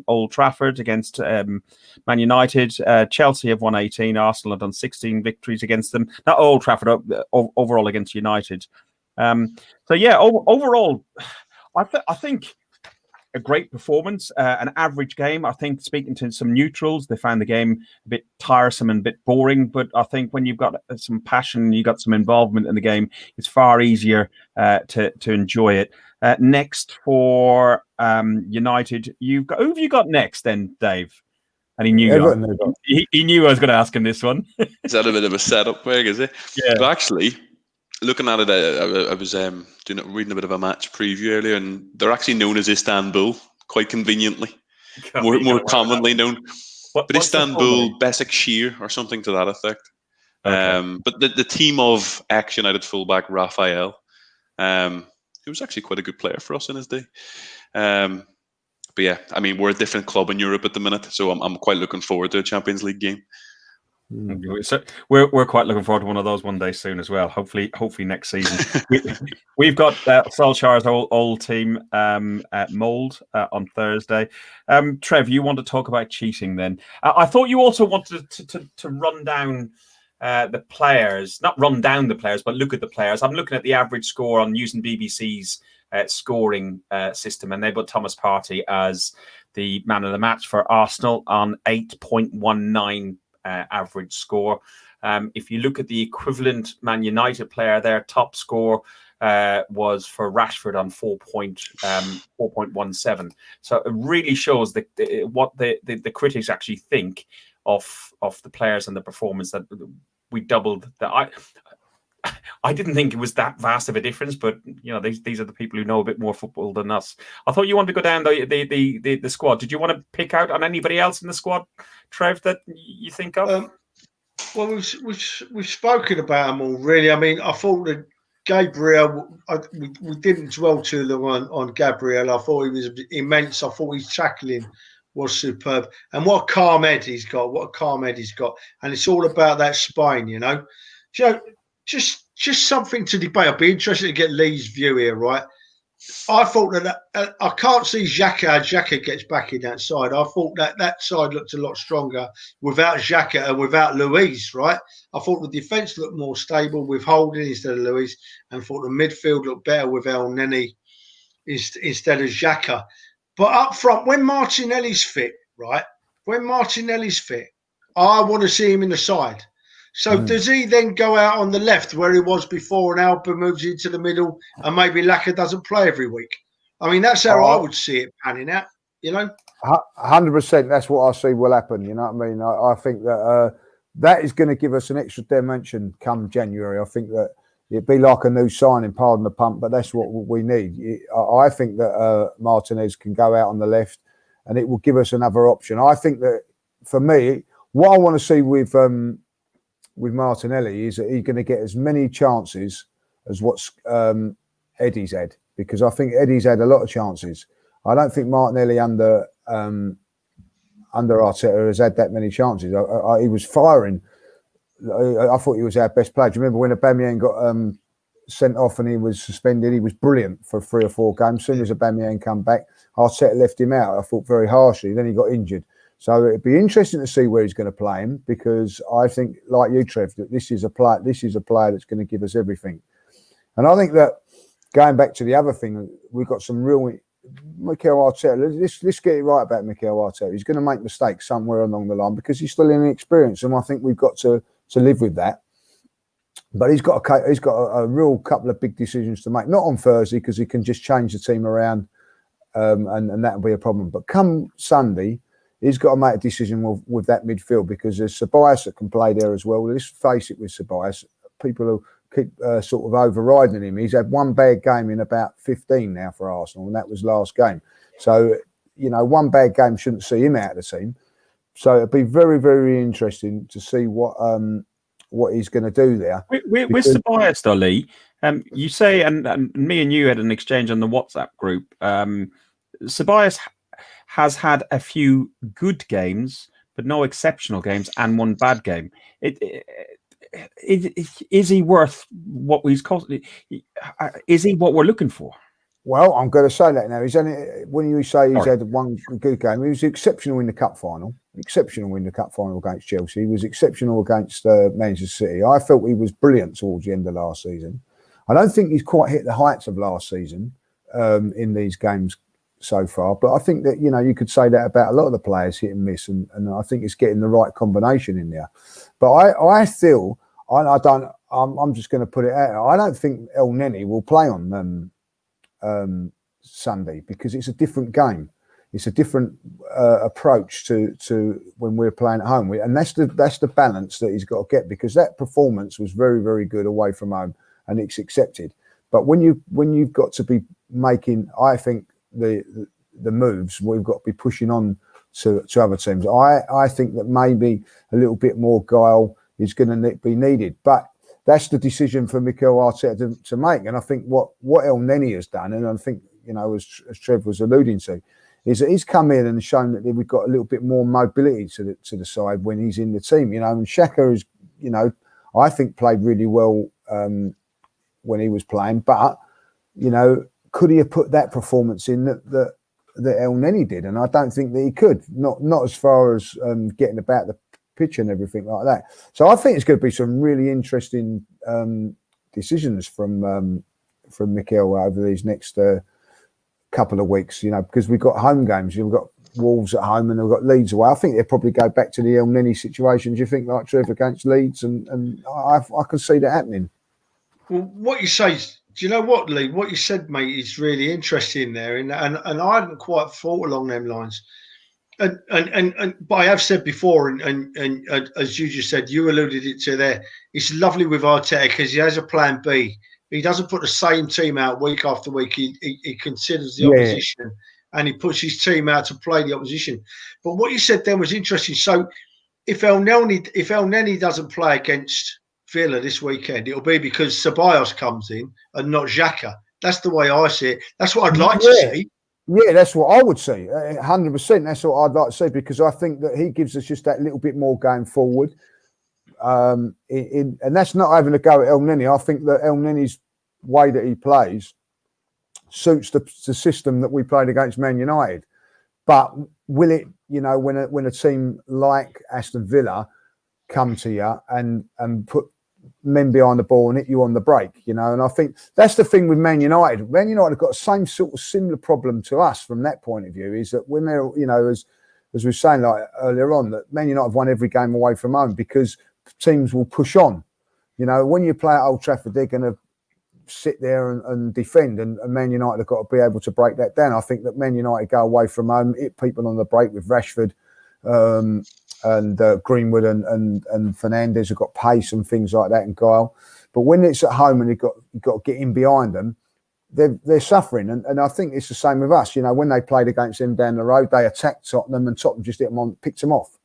S2: Old Trafford against Man United. Chelsea have won 18. Arsenal have done 16 victories against them. Not Old Trafford, overall against United. Overall, I think a great performance, an average game. I think, speaking to some neutrals, they found the game a bit tiresome and a bit boring. But I think when you've got some passion, you've got some involvement in the game, it's far easier to enjoy it. Next for United, who have you got next then, Dave? And he knew he knew I was going to ask him this one.
S5: Is that a bit of a setup, Greg? Is it?
S2: Yeah.
S5: But actually, looking at it, I was reading a bit of a match preview earlier, and they're actually known as Istanbul, quite conveniently, more commonly known. But Istanbul Besikshir or something to that effect. Okay. But the team of ex-United fullback Raphael, he was actually quite a good player for us in his day. But yeah, I mean, we're a different club in Europe at the minute, so I'm quite looking forward to a Champions League game.
S2: So we're quite looking forward to one of those one day soon as well. Hopefully next season. We've got Solskjaer's old team at Mould on Thursday. Trev, you want to talk about cheating then? I thought you also wanted to run down the players, not run down the players, but look at the players. I'm looking at the average score on using BBC's scoring system, and they put Thomas Partey as the man of the match for Arsenal on 8.19 average score. If you look at the equivalent Man United player, their top score was for Rashford on 4.17. So it really shows what the critics actually think of the players and the performance, that we doubled the. I didn't think it was that vast of a difference, but these are the people who know a bit more football than us. I thought you wanted to go down the squad. Did you want to pick out on anybody else in the squad, Trev, that you think of?
S3: Well, we've spoken about them all, really. I mean, I thought that Gabriel, we didn't dwell too long on Gabriel. I thought he was immense. I thought his tackling was superb. And what a calm head he's got. And it's all about that spine, Just something to debate. I'd be interested to get Lee's view here, right? I thought that I can't see Xhaka as Xhaka gets back in that side. I thought that side looked a lot stronger without Xhaka and without Luiz, right? I thought the defence looked more stable with Holding instead of Luiz, and thought the midfield looked better with El Neni instead of Xhaka. But up front, when Martinelli's fit, right? I want to see him in the side. So does he then go out on the left where he was before, and Alba moves into the middle, and maybe Laka doesn't play every week? I mean, that's how I would see it panning out,
S4: 100%. That's what I see will happen. You know what I mean? I think that that is going to give us an extra dimension come January. I think that it'd be like a new signing, pardon the pump, but that's what we need. I think that Martinez can go out on the left, and it will give us another option. I think that, for me, what I want to see with Martinelli is that he's going to get as many chances as what Eddie's had, because I think Eddie's had a lot of chances. I don't think Martinelli under Arteta has had that many chances. He was firing. I thought he was our best player. Do you remember when Aubameyang got sent off and he was suspended? He was brilliant for 3 or 4 games. As soon as Aubameyang come back, Arteta left him out. I thought very harshly. Then he got injured. So it'd be interesting to see where he's going to play him, because I think, like you, Trev, that this is a player that's going to give us everything. And I think that going back to the other thing, we've got some real Mikel Arteta. Let's get it right about Mikel Arteta. He's going to make mistakes somewhere along the line because he's still inexperienced, and I think we've got to live with that. But he's got a real couple of big decisions to make. Not on Thursday, because he can just change the team around, and that'll be a problem. But come Sunday, he's got to make a decision with that midfield, because there's Ceballos that can play there as well. Let's face it, with Ceballos, people who keep sort of overriding him. He's had one bad game in about 15 now for Arsenal, and that was last game. So, one bad game shouldn't see him out of the team. So it'd be very, very interesting to see what he's going to do there.
S2: With Ceballos, though, Lee, you say, and me and you had an exchange on the WhatsApp group. Ceballos has had a few good games, but no exceptional games, and one bad game. Is he worth what he's cost? Is he what we're looking for?
S4: Well, I'm going to say that now. When you say he's had one good game, he was exceptional in the cup final. Exceptional in the cup final against Chelsea. He was exceptional against Manchester City. I felt he was brilliant towards the end of last season. I don't think he's quite hit the heights of last season in these games so far, but I think that you could say that about a lot of the players, hit and miss, and I think it's getting the right combination in there. But I'm just going to put it out. I don't think El Neni will play on Sunday, because it's a different game. It's a different approach to when we're playing at home, and that's the balance that he's got to get, because that performance was very, very good away from home, and it's accepted. But when you've got to be making, I think, the moves, we've got to be pushing on to other teams. I think that maybe a little bit more guile is going to be needed, but that's the decision for Mikel Arteta to make. And I think what El Neni has done, and I think as Trev was alluding to, is that he's come in and shown that we've got a little bit more mobility to the side when he's in the team. And Xhaka is, I think played really well when he was playing, but could he have put that performance in that El Neni did? And I don't think that he could. Not as far as getting about the pitch and everything like that. So I think it's going to be some really interesting decisions from Mikel over these next couple of weeks. Because we've got home games. We've got Wolves at home and we've got Leeds away. I think they'll probably go back to the El Neni situation. Do you think, like Trev, against Leeds? And I can see that happening.
S3: Well, what you say, do you know what, Lee? What you said, mate, is really interesting there, and I hadn't quite thought along them lines. And but I have said before, and as you just said, you alluded it to there. It's lovely with Arteta because he has a plan B. He doesn't put the same team out week after week. He considers the opposition, and he puts his team out to play the opposition. But what you said then was interesting. So if El Neni doesn't play against Villa this weekend, it'll be because Ceballos comes in and not Xhaka. That's the way I see it. That's what I'd like to see.
S4: Yeah, that's what I would say. 100%. That's what I'd like to say, because I think that he gives us just that little bit more going forward. And that's not having a go at El Neni. I think that El Neni's way that he plays suits the system that we played against Man United. But will it, when a team like Aston Villa come to you and put men behind the ball and hit you on the break, and I think that's the thing with Man United. Man United have got the same sort of similar problem to us from that point of view, is that when they're, as we were saying like earlier on, that Man United have won every game away from home because teams will push on. When you play at Old Trafford, they're going to sit there and defend, and Man United have got to be able to break that down. I think that Man United go away from home, hit people on the break with Rashford, and Greenwood and Fernandes have got pace and things like that, and guile. But when it's at home and you've got to get in behind them, they're suffering. And I think it's the same with us. When they played against them down the road, they attacked Tottenham and Tottenham just hit them on, picked them off.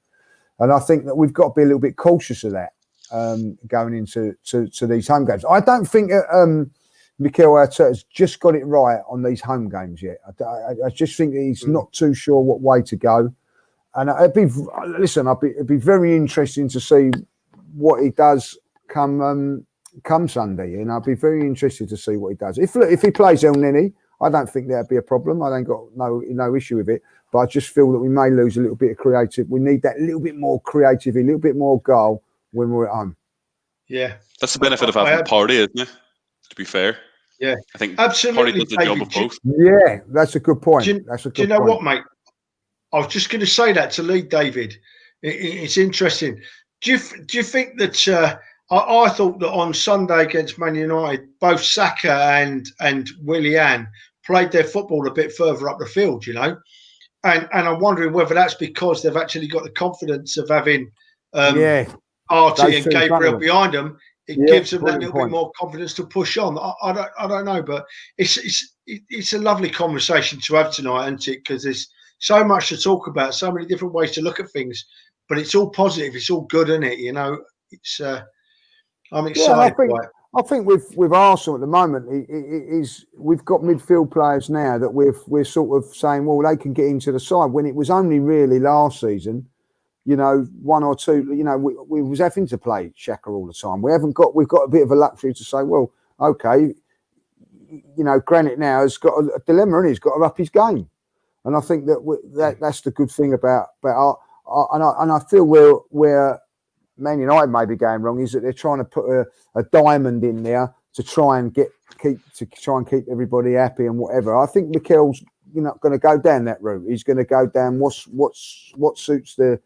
S4: And I think that we've got to be a little bit cautious of that going into these home games. I don't think Mikel Arteta's just got it right on these home games yet. I just think that he's not too sure what way to go. And it'd be very interesting to see what he does come Sunday. And I'd be very interested to see what he does. If he plays El Neni, I don't think that'd be a problem. I ain't got no issue with it. but I just feel that we may lose a little bit of creative. We need that little bit more creativity, a little bit more goal when we're at home.
S3: Yeah,
S5: that's the benefit of having Party, isn't it? To be fair,
S3: yeah,
S5: I think
S3: absolutely.
S5: Party does the job of both.
S4: Yeah, that's a good point.
S3: Do you know what, mate? I was just going to say that to lead David. It's interesting. Do you think that I thought that on Sunday against Man United, both Saka and Willian played their football a bit further up the field, you know, and I'm wondering whether that's because they've actually got the confidence of having Artie and Gabriel behind them. It gives them that little bit more confidence to push on. I don't know, but it's a lovely conversation to have tonight, isn't it? Because there's so much to talk about, so many different ways to look at things, but it's all positive. It's all good, isn't it? You know, it's. I'm excited.
S4: I think with Arsenal at the moment, we've got midfield players now that we're sort of saying, well, they can get into the side. When it was only really last season, you know, one or two, you know, we was having to play Xhaka all the time. We've got a bit of a luxury to say, well, okay, you know, Granit now has got a dilemma, and he's got to up his game. And I think that's the good thing about and I feel where Man United may be going wrong is that they're trying to put a diamond in there to try and keep everybody happy and whatever. I think Mikel's not going to go down that route. He's going to go down what suits the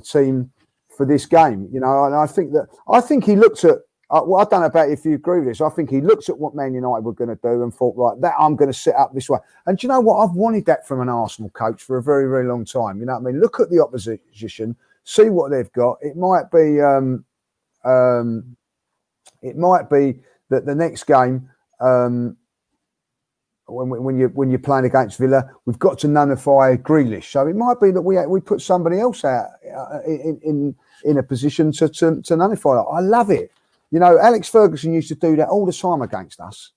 S4: team for this game, you know. And I think he looked at. Well, I don't know about if you agree with this. I think he looked at what Man United were going to do and thought, right, that I'm going to set up this way. And do you know what? I've wanted that from an Arsenal coach for a very, very long time. You know what I mean? Look at the opposition, see what they've got. It might be that the next game, when you're playing against Villa, we've got to nullify Grealish. So it might be that we put somebody else out in a position to nullify it. I love it. You know, Alex Ferguson used to do that all the time against us.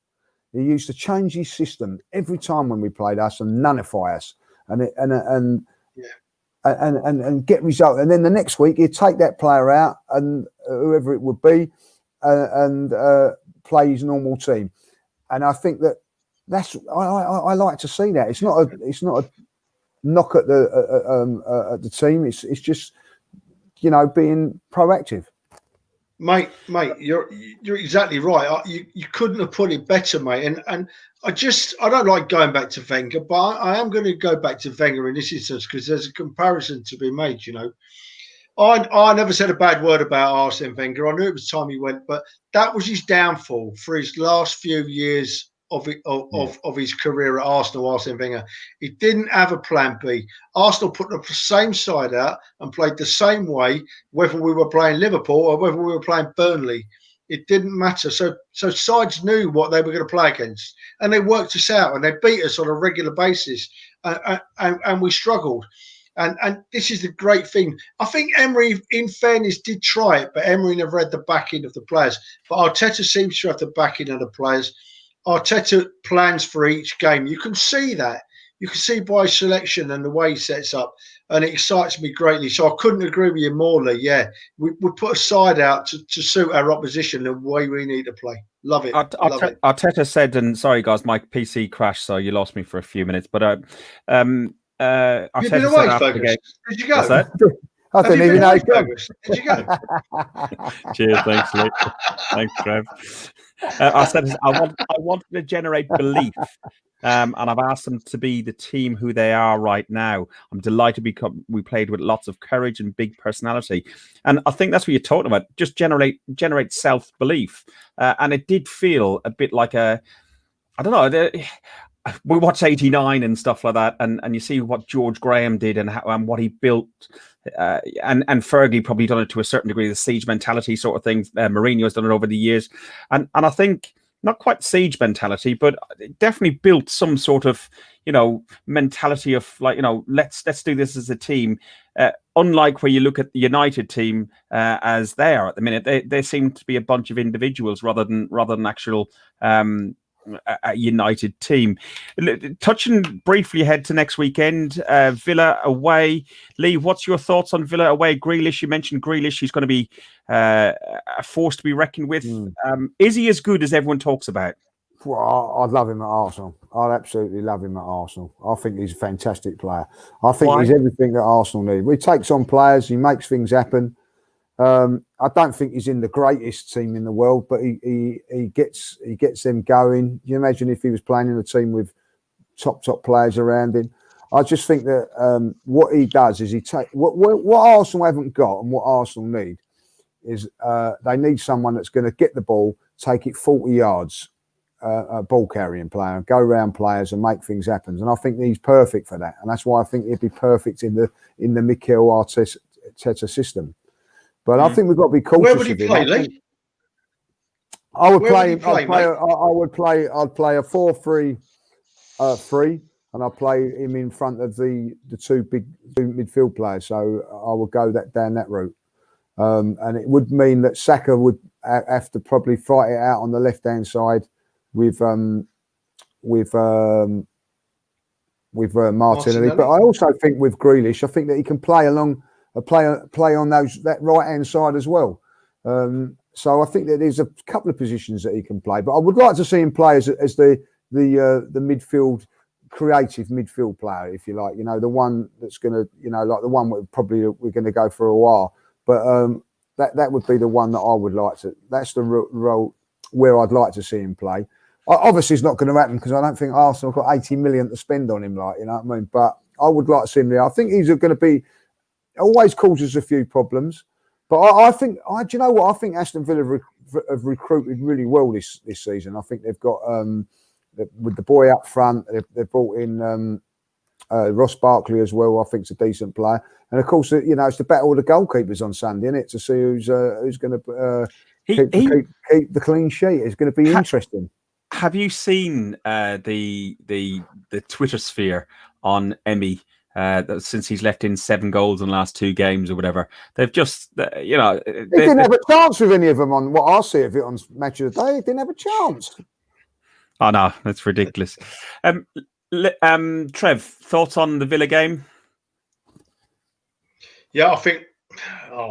S4: He used to change his system every time when we played us and nullify us, and get result. And then the next week he'd take that player out and whoever it would be, and play his normal team. And I think that's I like to see that. It's not a knock at the team. It's just, you know, being proactive.
S3: Mate, you're exactly right. You couldn't have put it better, mate. And I don't like going back to Wenger, but I am going to go back to Wenger in this instance because there's a comparison to be made. You know, I never said a bad word about Arsene Wenger. I knew it was time he went, but that was his downfall for his last few years of his career at Arsenal. Arsene Wenger, he didn't have a plan B. Arsenal put the same side out and played the same way, whether we were playing Liverpool or whether we were playing Burnley. It didn't matter. So sides knew what they were going to play against, and they worked us out and they beat us on a regular basis, and we struggled. And this is the great thing. I think Emery, in fairness, did try it, but Emery never had the backing of the players. But Arteta seems to have the backing of the players. Arteta plans for each game. You can see that. You can see by selection and the way he sets up, and it excites me greatly. So I couldn't agree with you more, Lee. Yeah, we put a side out to suit our opposition the way we need to play. Love it.
S2: Arteta said, and sorry guys, my PC crashed, so you lost me for a few minutes. But
S3: you've been away, Fergus. Did you go?
S2: What's that?
S4: I didn't even know.
S3: Did you go?
S2: Cheers, thanks, Lee. Thanks, Trev. I said I wanted to generate belief, and I've asked them to be the team who they are right now. I'm delighted we played with lots of courage and big personality, and I think that's what you're talking about. Just generate self belief, and it did feel a bit like I don't know. We watch 89 and stuff like that, and you see what George Graham did and what he built, and Fergie probably done it to a certain degree, the siege mentality sort of thing. Mourinho's done it over the years, and I think not quite siege mentality, but it definitely built some sort of, you know, mentality of like, you know, let's do this as a team. Unlike where you look at the United team as they are at the minute, they seem to be a bunch of individuals rather than actual. A United team. Touching briefly ahead to next weekend, Villa away. Lee, what's your thoughts on Villa away? Grealish, you mentioned Grealish. He's going to be a force to be reckoned with. Is he as good as everyone talks about?
S4: Well, I'd love him at Arsenal. I'd absolutely love him at Arsenal. I think he's a fantastic player. I think he's everything that Arsenal need. He takes on players. He makes things happen. I don't think he's in the greatest team in the world, but he gets them going. You imagine if he was playing in a team with top players around him. I just think that what he does is he take what Arsenal haven't got and what Arsenal need is they need someone that's going to get the ball, take it 40 yards, a ball carrying player, and go around players and make things happen. And I think he's perfect for that. And that's why I think he'd be perfect in the Mikel Arteta system. But I think we've got to be cautious.
S3: Where would he play, Lee?
S4: I'd play a 4-3-3, and I'll play him in front of the two midfield players. So I would go down that route, and it would mean that Saka would have to probably fight it out on the left hand side with Martinelli. But I also think with Grealish, I think that he can play along. Play on that right hand side as well. So I think that there's a couple of positions that he can play. But I would like to see him play as the midfield, creative midfield player, if you like. You know, the one that's going to, like the one we're going to go for a while. But that would be the one that I would like to. That's the role where I'd like to see him play. Obviously, it's not going to happen because I don't think Arsenal got 80 million to spend on him. Like, you know what I mean? But I would like to see him there. I think he's going to be. Always causes a few problems, but I think do you know what? I think Aston Villa have recruited really well this season. I think they've got with the boy up front, they've brought in Ross Barkley as well. I think it's a decent player, and of course, it's the battle of the goalkeepers on Sunday, isn't it? To see who's going to keep the clean sheet. It's going to be interesting.
S2: Have you seen the Twitter sphere on Emmy? Since he's left in 7 goals in the last 2 games or whatever, they've just,
S4: He didn't have a chance with any of them on what I see of it on Match of the Day. He didn't have a chance.
S2: Oh no, that's ridiculous. Trev, thoughts on the Villa game?
S3: Yeah, I think,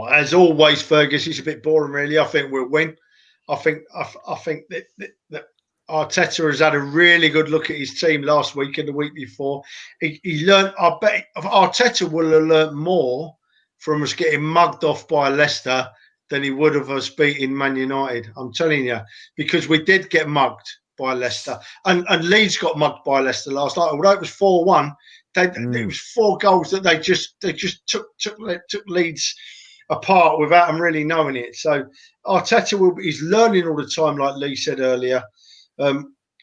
S3: as always, Fergus, it's a bit boring, really. I think we'll win. I think that Arteta has had a really good look at his team last week and the week before. He learned. I bet Arteta will have learned more from us getting mugged off by Leicester than he would have us beating Man United. I'm telling you, because we did get mugged by Leicester, and Leeds got mugged by Leicester last night. Although it was 4-1, it was 4 goals that they just took Leeds apart without them really knowing it. So Arteta he's learning all the time, like Lee said earlier.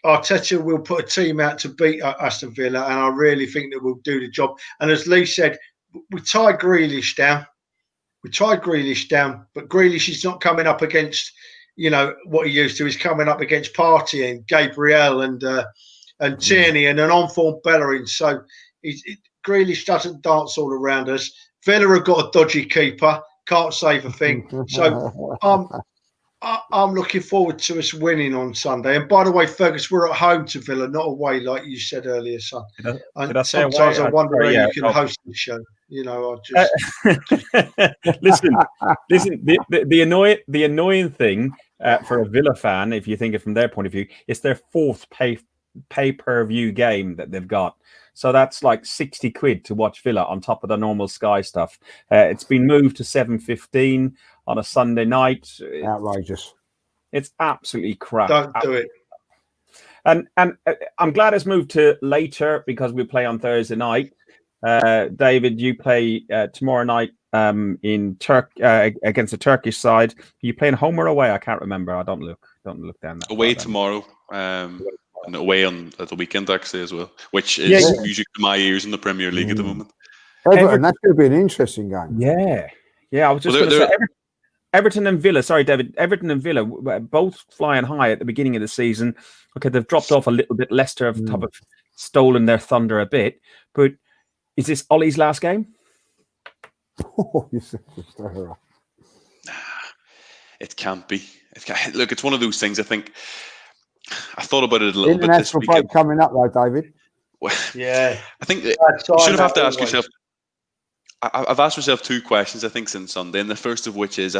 S3: Arteta will put a team out to beat Aston Villa, and I really think that we'll do the job. And as Lee said, we tied Grealish down. But Grealish is not coming up against, what he used to. He's coming up against Partey and Gabriel and Tierney and an on-form Bellerin. So Grealish doesn't dance all around us. Villa have got a dodgy keeper, can't save a thing. So I'm looking forward to us winning on Sunday. And by the way, Fergus, we're at home to Villa, not away, like you said earlier, son. Sometimes I wonder how you can host the show.
S2: Listen. The annoying thing for a Villa fan, if you think it from their point of view, it's their 4th pay-per-view game that they've got. So that's like 60 quid to watch Villa on top of the normal Sky stuff. It's been moved to 7:15 on a Sunday night.
S4: Outrageous.
S2: It's absolutely crap.
S3: Don't do it.
S2: And I'm glad it's moved to later because we play on Thursday night. David, you play tomorrow night in against the Turkish side. Are you playing home or away? I can't remember. I don't look down that.
S5: Away tomorrow. And away on at the weekend actually as well, which is music to my ears in the Premier League at the moment.
S4: Everton, that's going to be an interesting game.
S2: Yeah. I was just going to say Everton and Villa. Sorry, David. Everton and Villa both flying high at the beginning of the season. Okay, they've dropped off a little bit. Leicester have stolen their thunder a bit. But is this Ollie's last game?
S5: It can't be. Look, it's one of those things. I think. I thought about it a little bit this weekend.
S4: Break coming up though, David.
S5: Well,
S3: yeah,
S5: I think you should have to ask yourself. I've asked myself 2 questions, I think, since Sunday, and the first of which is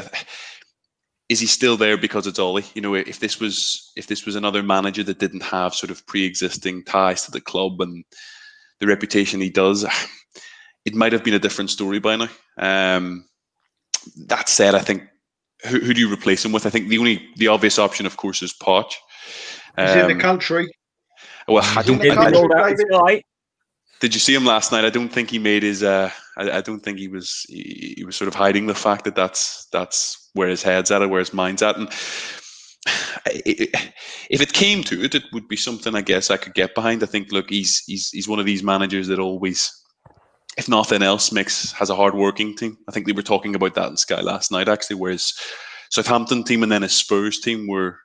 S5: is he still there because it's Ollie? You know, if this was another manager that didn't have sort of pre-existing ties to the club and the reputation he does, it might have been a different story by now. That said, I think who do you replace him with? I think the obvious option, of course, is Poch.
S3: He's in the country.
S5: Well, I don't. Did you see him last night? I don't think he made his. I don't think he was. He was sort of hiding the fact that that's where his head's at or where his mind's at. And if it came to it, it would be something I guess I could get behind. I think, look, he's one of these managers that always, if nothing else, has a hard-working team. I think they were talking about that in Sky last night, actually, where his Southampton team and then his Spurs team were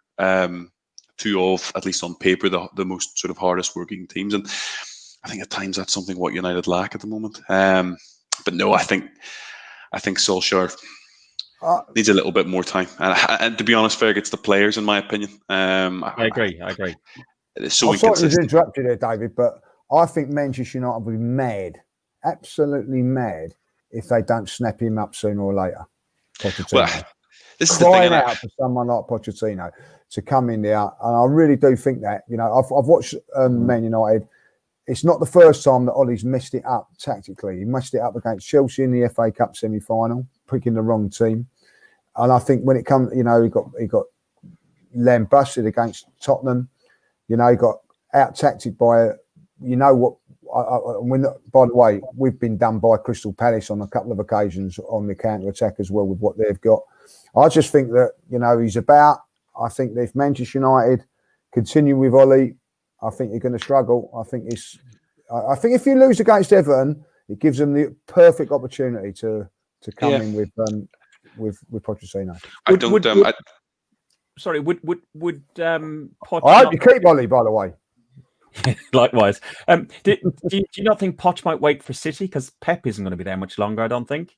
S5: two of, at least on paper, the most sort of hardest-working teams. And I think at times that's something what United lack at the moment. But no, I think Solskjaer needs a little bit more time. And to be honest, Ferg, it's the players, in my opinion.
S2: I agree.
S5: It's so
S4: I'm sorry to
S5: inconsistent.
S4: interrupt you there, David, but I think Manchester United will be mad, absolutely mad, if they don't snap him up sooner or later. Pochettino.
S5: Well, this is
S4: crying
S5: the thing,
S4: out for someone like Pochettino to come in there, and I really do think that. You know, I've watched Man United. It's not the first time that Ollie's messed it up tactically. He messed it up against Chelsea in the FA Cup semi-final, picking the wrong team. And I think when it comes, you know, he got lambasted against Tottenham. You know, he got out-tacted by, you know what, by the way, we've been done by Crystal Palace on a couple of occasions on the counter-attack as well with what they've got. I just think that, you know, I think that if Manchester United continue with Ollie, I think you're going to struggle. I think if you lose against Everton, it gives them the perfect opportunity to come in with Pochettino.
S2: Would Poch?
S4: I hope you keep Ollie, by the way.
S2: Likewise. Do you not think Poch might wait for City because Pep isn't going to be there much longer? I don't think.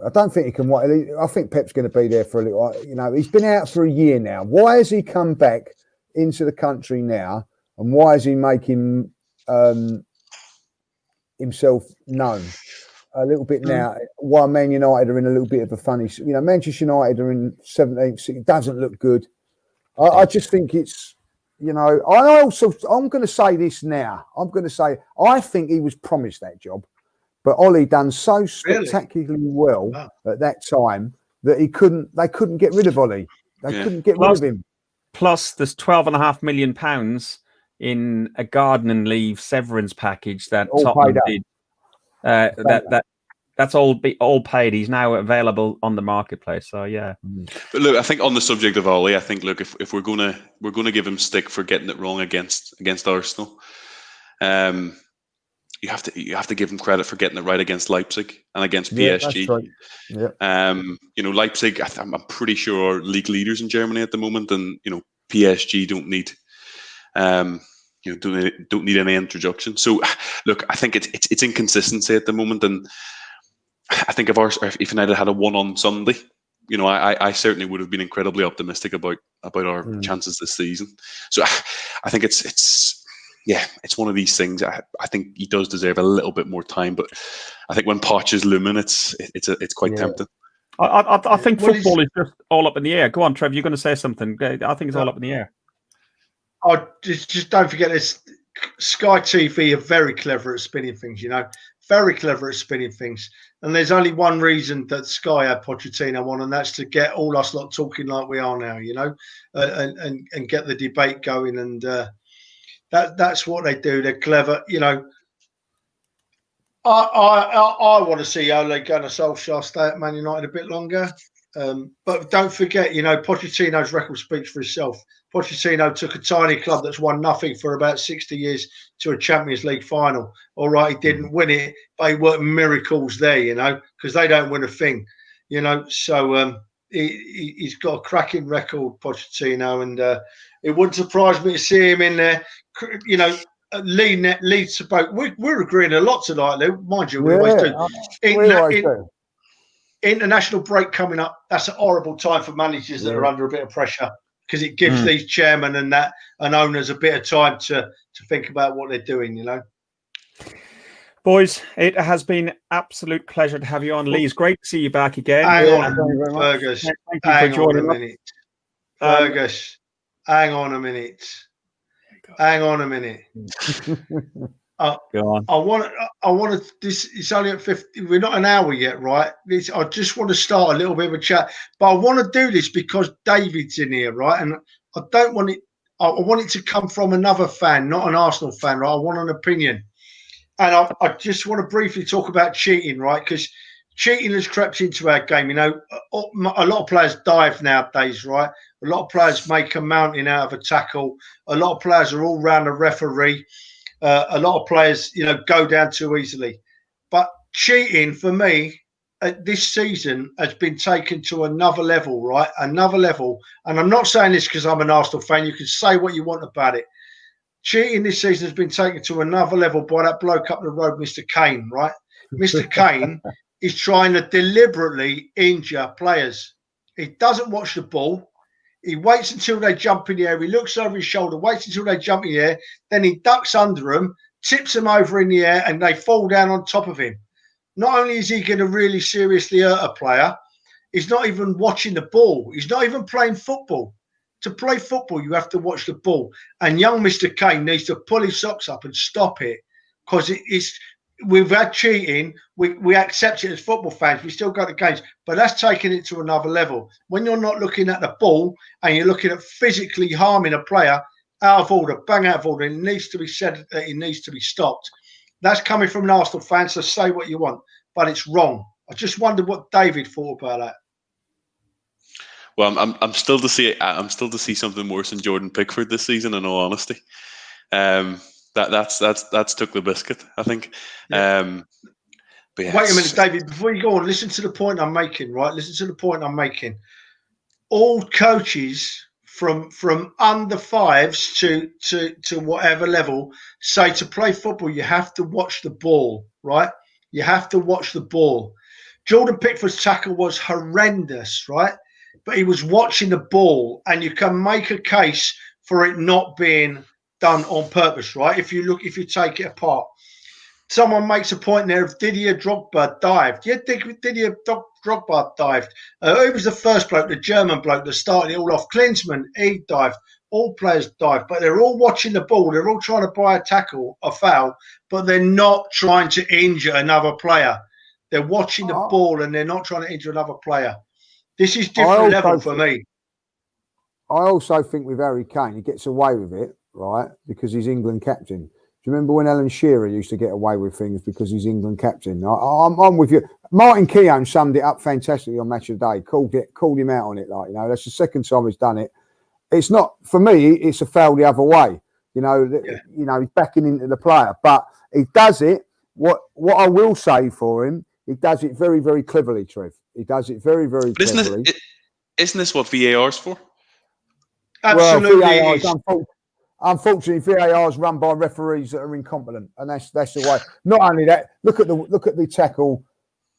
S4: I don't think he can wait. I think Pep's going to be there for a little while. You know, he's been out for a year now. Why has he come back into the country now, and why is he making himself known a little bit now? Why Man United are in a little bit of a funny, you know, Manchester United are in 17th. It doesn't look good. I just think it's, you know, I'm going to say this now. I'm going to say I think he was promised that job, but Ollie done so spectacularly well at that time that they couldn't get rid of Ollie. They couldn't get rid of him.
S2: Plus, there's £12.5 million in a garden leave severance package that Tottenham did. That's all paid. He's now available on the marketplace. So yeah.
S5: But look, I think on the subject of Ollie, I think look, if we're gonna give him stick for getting it wrong against Arsenal, you have to give him credit for getting it right against Leipzig and against PSG.
S4: That's right. Yeah.
S5: You know, Leipzig, I'm pretty sure are league leaders in Germany at the moment, and you know, PSG don't need don't need any introduction. So look, I think it's inconsistency at the moment, and I think if United had a one on Sunday, you know, I certainly would have been incredibly optimistic about our chances this season. So I think it's one of these things. I think he does deserve a little bit more time, but I think when Poch is looming, it's quite tempting.
S2: I think football is just all up in the air. Go on, Trev. You're going to say something. I think it's all up in the air.
S3: Just don't forget this. Sky TV are very clever at spinning things. You know, very clever at spinning things. And there's only one reason that Sky had Pochettino on, and that's to get all us lot talking like we are now. You know, and get the debate going. And that's what they do. They're clever. You know, I want to see Ole Gunnar Solskjaer stay at Man United a bit longer. But don't forget, you know, Pochettino's record speaks for itself. Pochettino took a tiny club that's won nothing for about 60 years to a Champions League final. All right, he didn't win it, but he worked miracles there, you know, because they don't win a thing, you know. So he's got a cracking record, Pochettino, and it wouldn't surprise me to see him in there, you know, leads to both. We're agreeing a lot tonight, Lou. Mind you, we always do. International break coming up. That's a horrible time for managers that are under a bit of pressure, because it gives these chairmen and owners a bit of time to think about what they're doing, you know.
S2: Boys, it has been absolute pleasure to have you on. Lee, it's great to see you back again.
S3: Hang
S4: thank
S3: on,
S4: you very much.
S3: Fergus.
S2: Thank you for
S3: Hang on a
S2: joining us.
S3: minute. Fergus, hang on a minute. Hang on a minute.
S2: Go on.
S3: I want to. This it's only at 50. We're not an hour yet, right? I just want to start a little bit of a chat, but I want to do this because David's in here, right? And I don't want it. I want it to come from another fan, not an Arsenal fan, right? I want an opinion, and I just want to briefly talk about cheating, right? Because cheating has crept into our game. You know, a lot of players dive nowadays, right? A lot of players make a mountain out of a tackle. A lot of players are all round the referee. A lot of players, you know, go down too easily. But cheating, for me, this season has been taken to another level, right? Another level. And I'm not saying this because I'm an Arsenal fan. You can say what you want about it. Cheating this season has been taken to another level by that bloke up the road, Mr. Kane, right? Mr. Kane is trying to deliberately injure players. He doesn't watch the ball. He waits until they jump in the air. He looks over his shoulder, waits until they jump in the air. Then he ducks under them, tips them over in the air, and they fall down on top of him. Not only is he going to really seriously hurt a player, he's not even watching the ball. He's not even playing football. To play football, you have to watch the ball. And young Mr. Kane needs to pull his socks up and stop it, because we've had cheating. We accept it as football fans. We still go to games, but that's taking it to another level. When you're not looking at the ball and you're looking at physically harming a player, out of order, bang out of order. It needs to be said that it needs to be stopped. That's coming from an Arsenal fan, so say what you want, but it's wrong. I just wondered what David thought about that.
S5: Well, I'm still to see something worse than Jordan Pickford this season. In all honesty, that's took the biscuit, I think.
S3: Yeah.
S5: But yeah,
S3: wait a minute, David. Before you go on, listen to the point I'm making. Right, listen to the point I'm making. All coaches from under fives to whatever level say to play football you have to watch the ball. Right, you have to watch the ball. Jordan Pickford's tackle was horrendous, right? But he was watching the ball, and you can make a case for it not being done on purpose, right? If you take it apart. Someone makes a point there of Didier Drogba dived. Yeah, Didier Drogba dived. Who was the first bloke, the German bloke that started it all off? Klinsmann, he dived. All players dive, but they're all watching the ball. They're all trying to buy a tackle, a foul, but they're not trying to injure another player. They're watching the ball, and they're not trying to injure another player. This is different level for me.
S4: I also think with Harry Kane, he gets away with it, right? Because he's England captain. Do you remember when Alan Shearer used to get away with things because he's England captain? I'm with you. Martin Keown summed it up fantastically on Match of the Day. Called him out on it. Like, you know, that's the second time he's done it. It's not, for me, it's a foul the other way. You know, you know, he's backing into the player, but he does it. What I will say for him, he does it very, very cleverly, Trev. He does it very, very cleverly.
S5: Isn't this what VAR's for?
S3: Absolutely.
S4: Well, unfortunately, VAR is run by referees that are incompetent, and that's the way. Not only that, look at the tackle,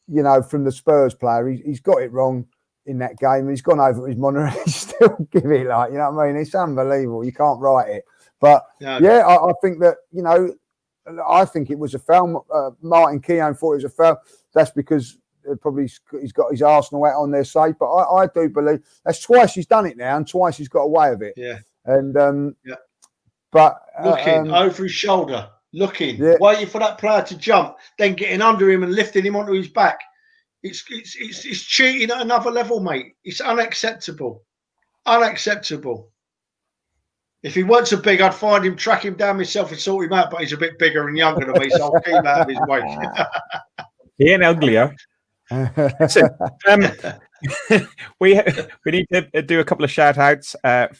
S4: you know, from the Spurs player. He's got it wrong in that game. He's gone over his monitor and he still give it, like, you know what I mean? It's unbelievable. You can't write it. But I think that, you know, I think it was a foul. Martin Keown thought it was a foul. That's because probably he's got his Arsenal hat on their side. But I do believe that's twice he's done it now, and twice he's got away with it.
S3: Yeah.
S4: And
S3: yeah.
S4: But
S3: looking over his shoulder, waiting for that player to jump, then getting under him and lifting him onto his back. It's cheating at another level, mate. It's unacceptable. Unacceptable. If he weren't so big, I'd find him, track him down myself and sort him out, but he's a bit bigger and younger than me, so I'll keep out of his way.
S2: He ain't uglier. So, we need to do a couple of shout outs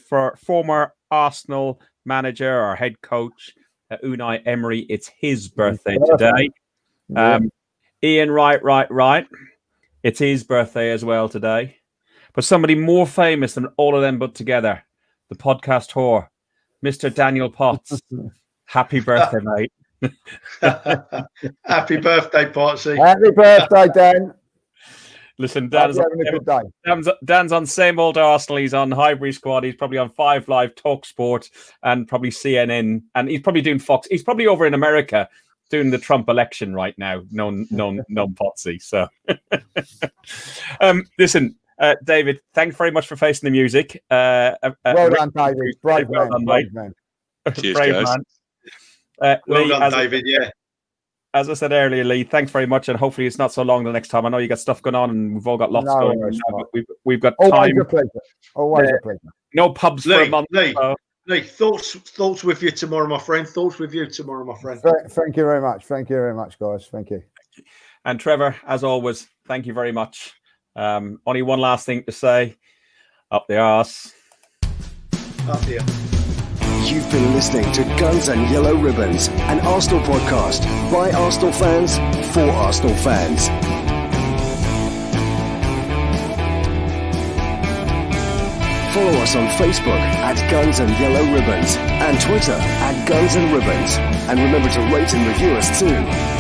S2: for former Arsenal manager or head coach Unai Emery. It's his birthday today. Ian Right. It's his birthday as well today. But somebody more famous than all of them put together, the podcast whore, Mr. Daniel Potts. Happy birthday, mate.
S3: Happy birthday, Potsy.
S4: Happy birthday, Dan.
S2: Listen, Dan's on same old Arsenal. He's on Highbury Squad. He's probably on 5 Live, Talk Sport, and probably CNN. And he's probably doing Fox. He's probably over in America doing the Trump election right now, non Potsy. So, listen, David, thanks very much for facing the music.
S4: Well done, David. Brave man. Brave man.
S5: Cheers,
S2: brave
S5: guys.
S2: Man.
S3: Well
S2: Lee,
S3: done, David. Yeah.
S2: As I said earlier, Lee, thanks very much, and hopefully it's not so long the next time. I know you got stuff going on, and we've all got lots going on. We've got
S4: Always
S2: time.
S4: a pleasure. Always a pleasure.
S2: No pubs for a month.
S3: Lee, thoughts with you tomorrow, my friend. Thoughts with you tomorrow, my friend.
S4: Thank you very much. Thank you very much, guys. Thank you.
S2: And Trevor, as always, thank you very much. Only one last thing to say. Up the arse.
S3: Up the arse.
S1: You've been listening to Guns and Yellow Ribbons, an Arsenal podcast by Arsenal fans for Arsenal fans. Follow us on Facebook at Guns and Yellow Ribbons and Twitter at Guns and Ribbons. And remember to rate and review us too.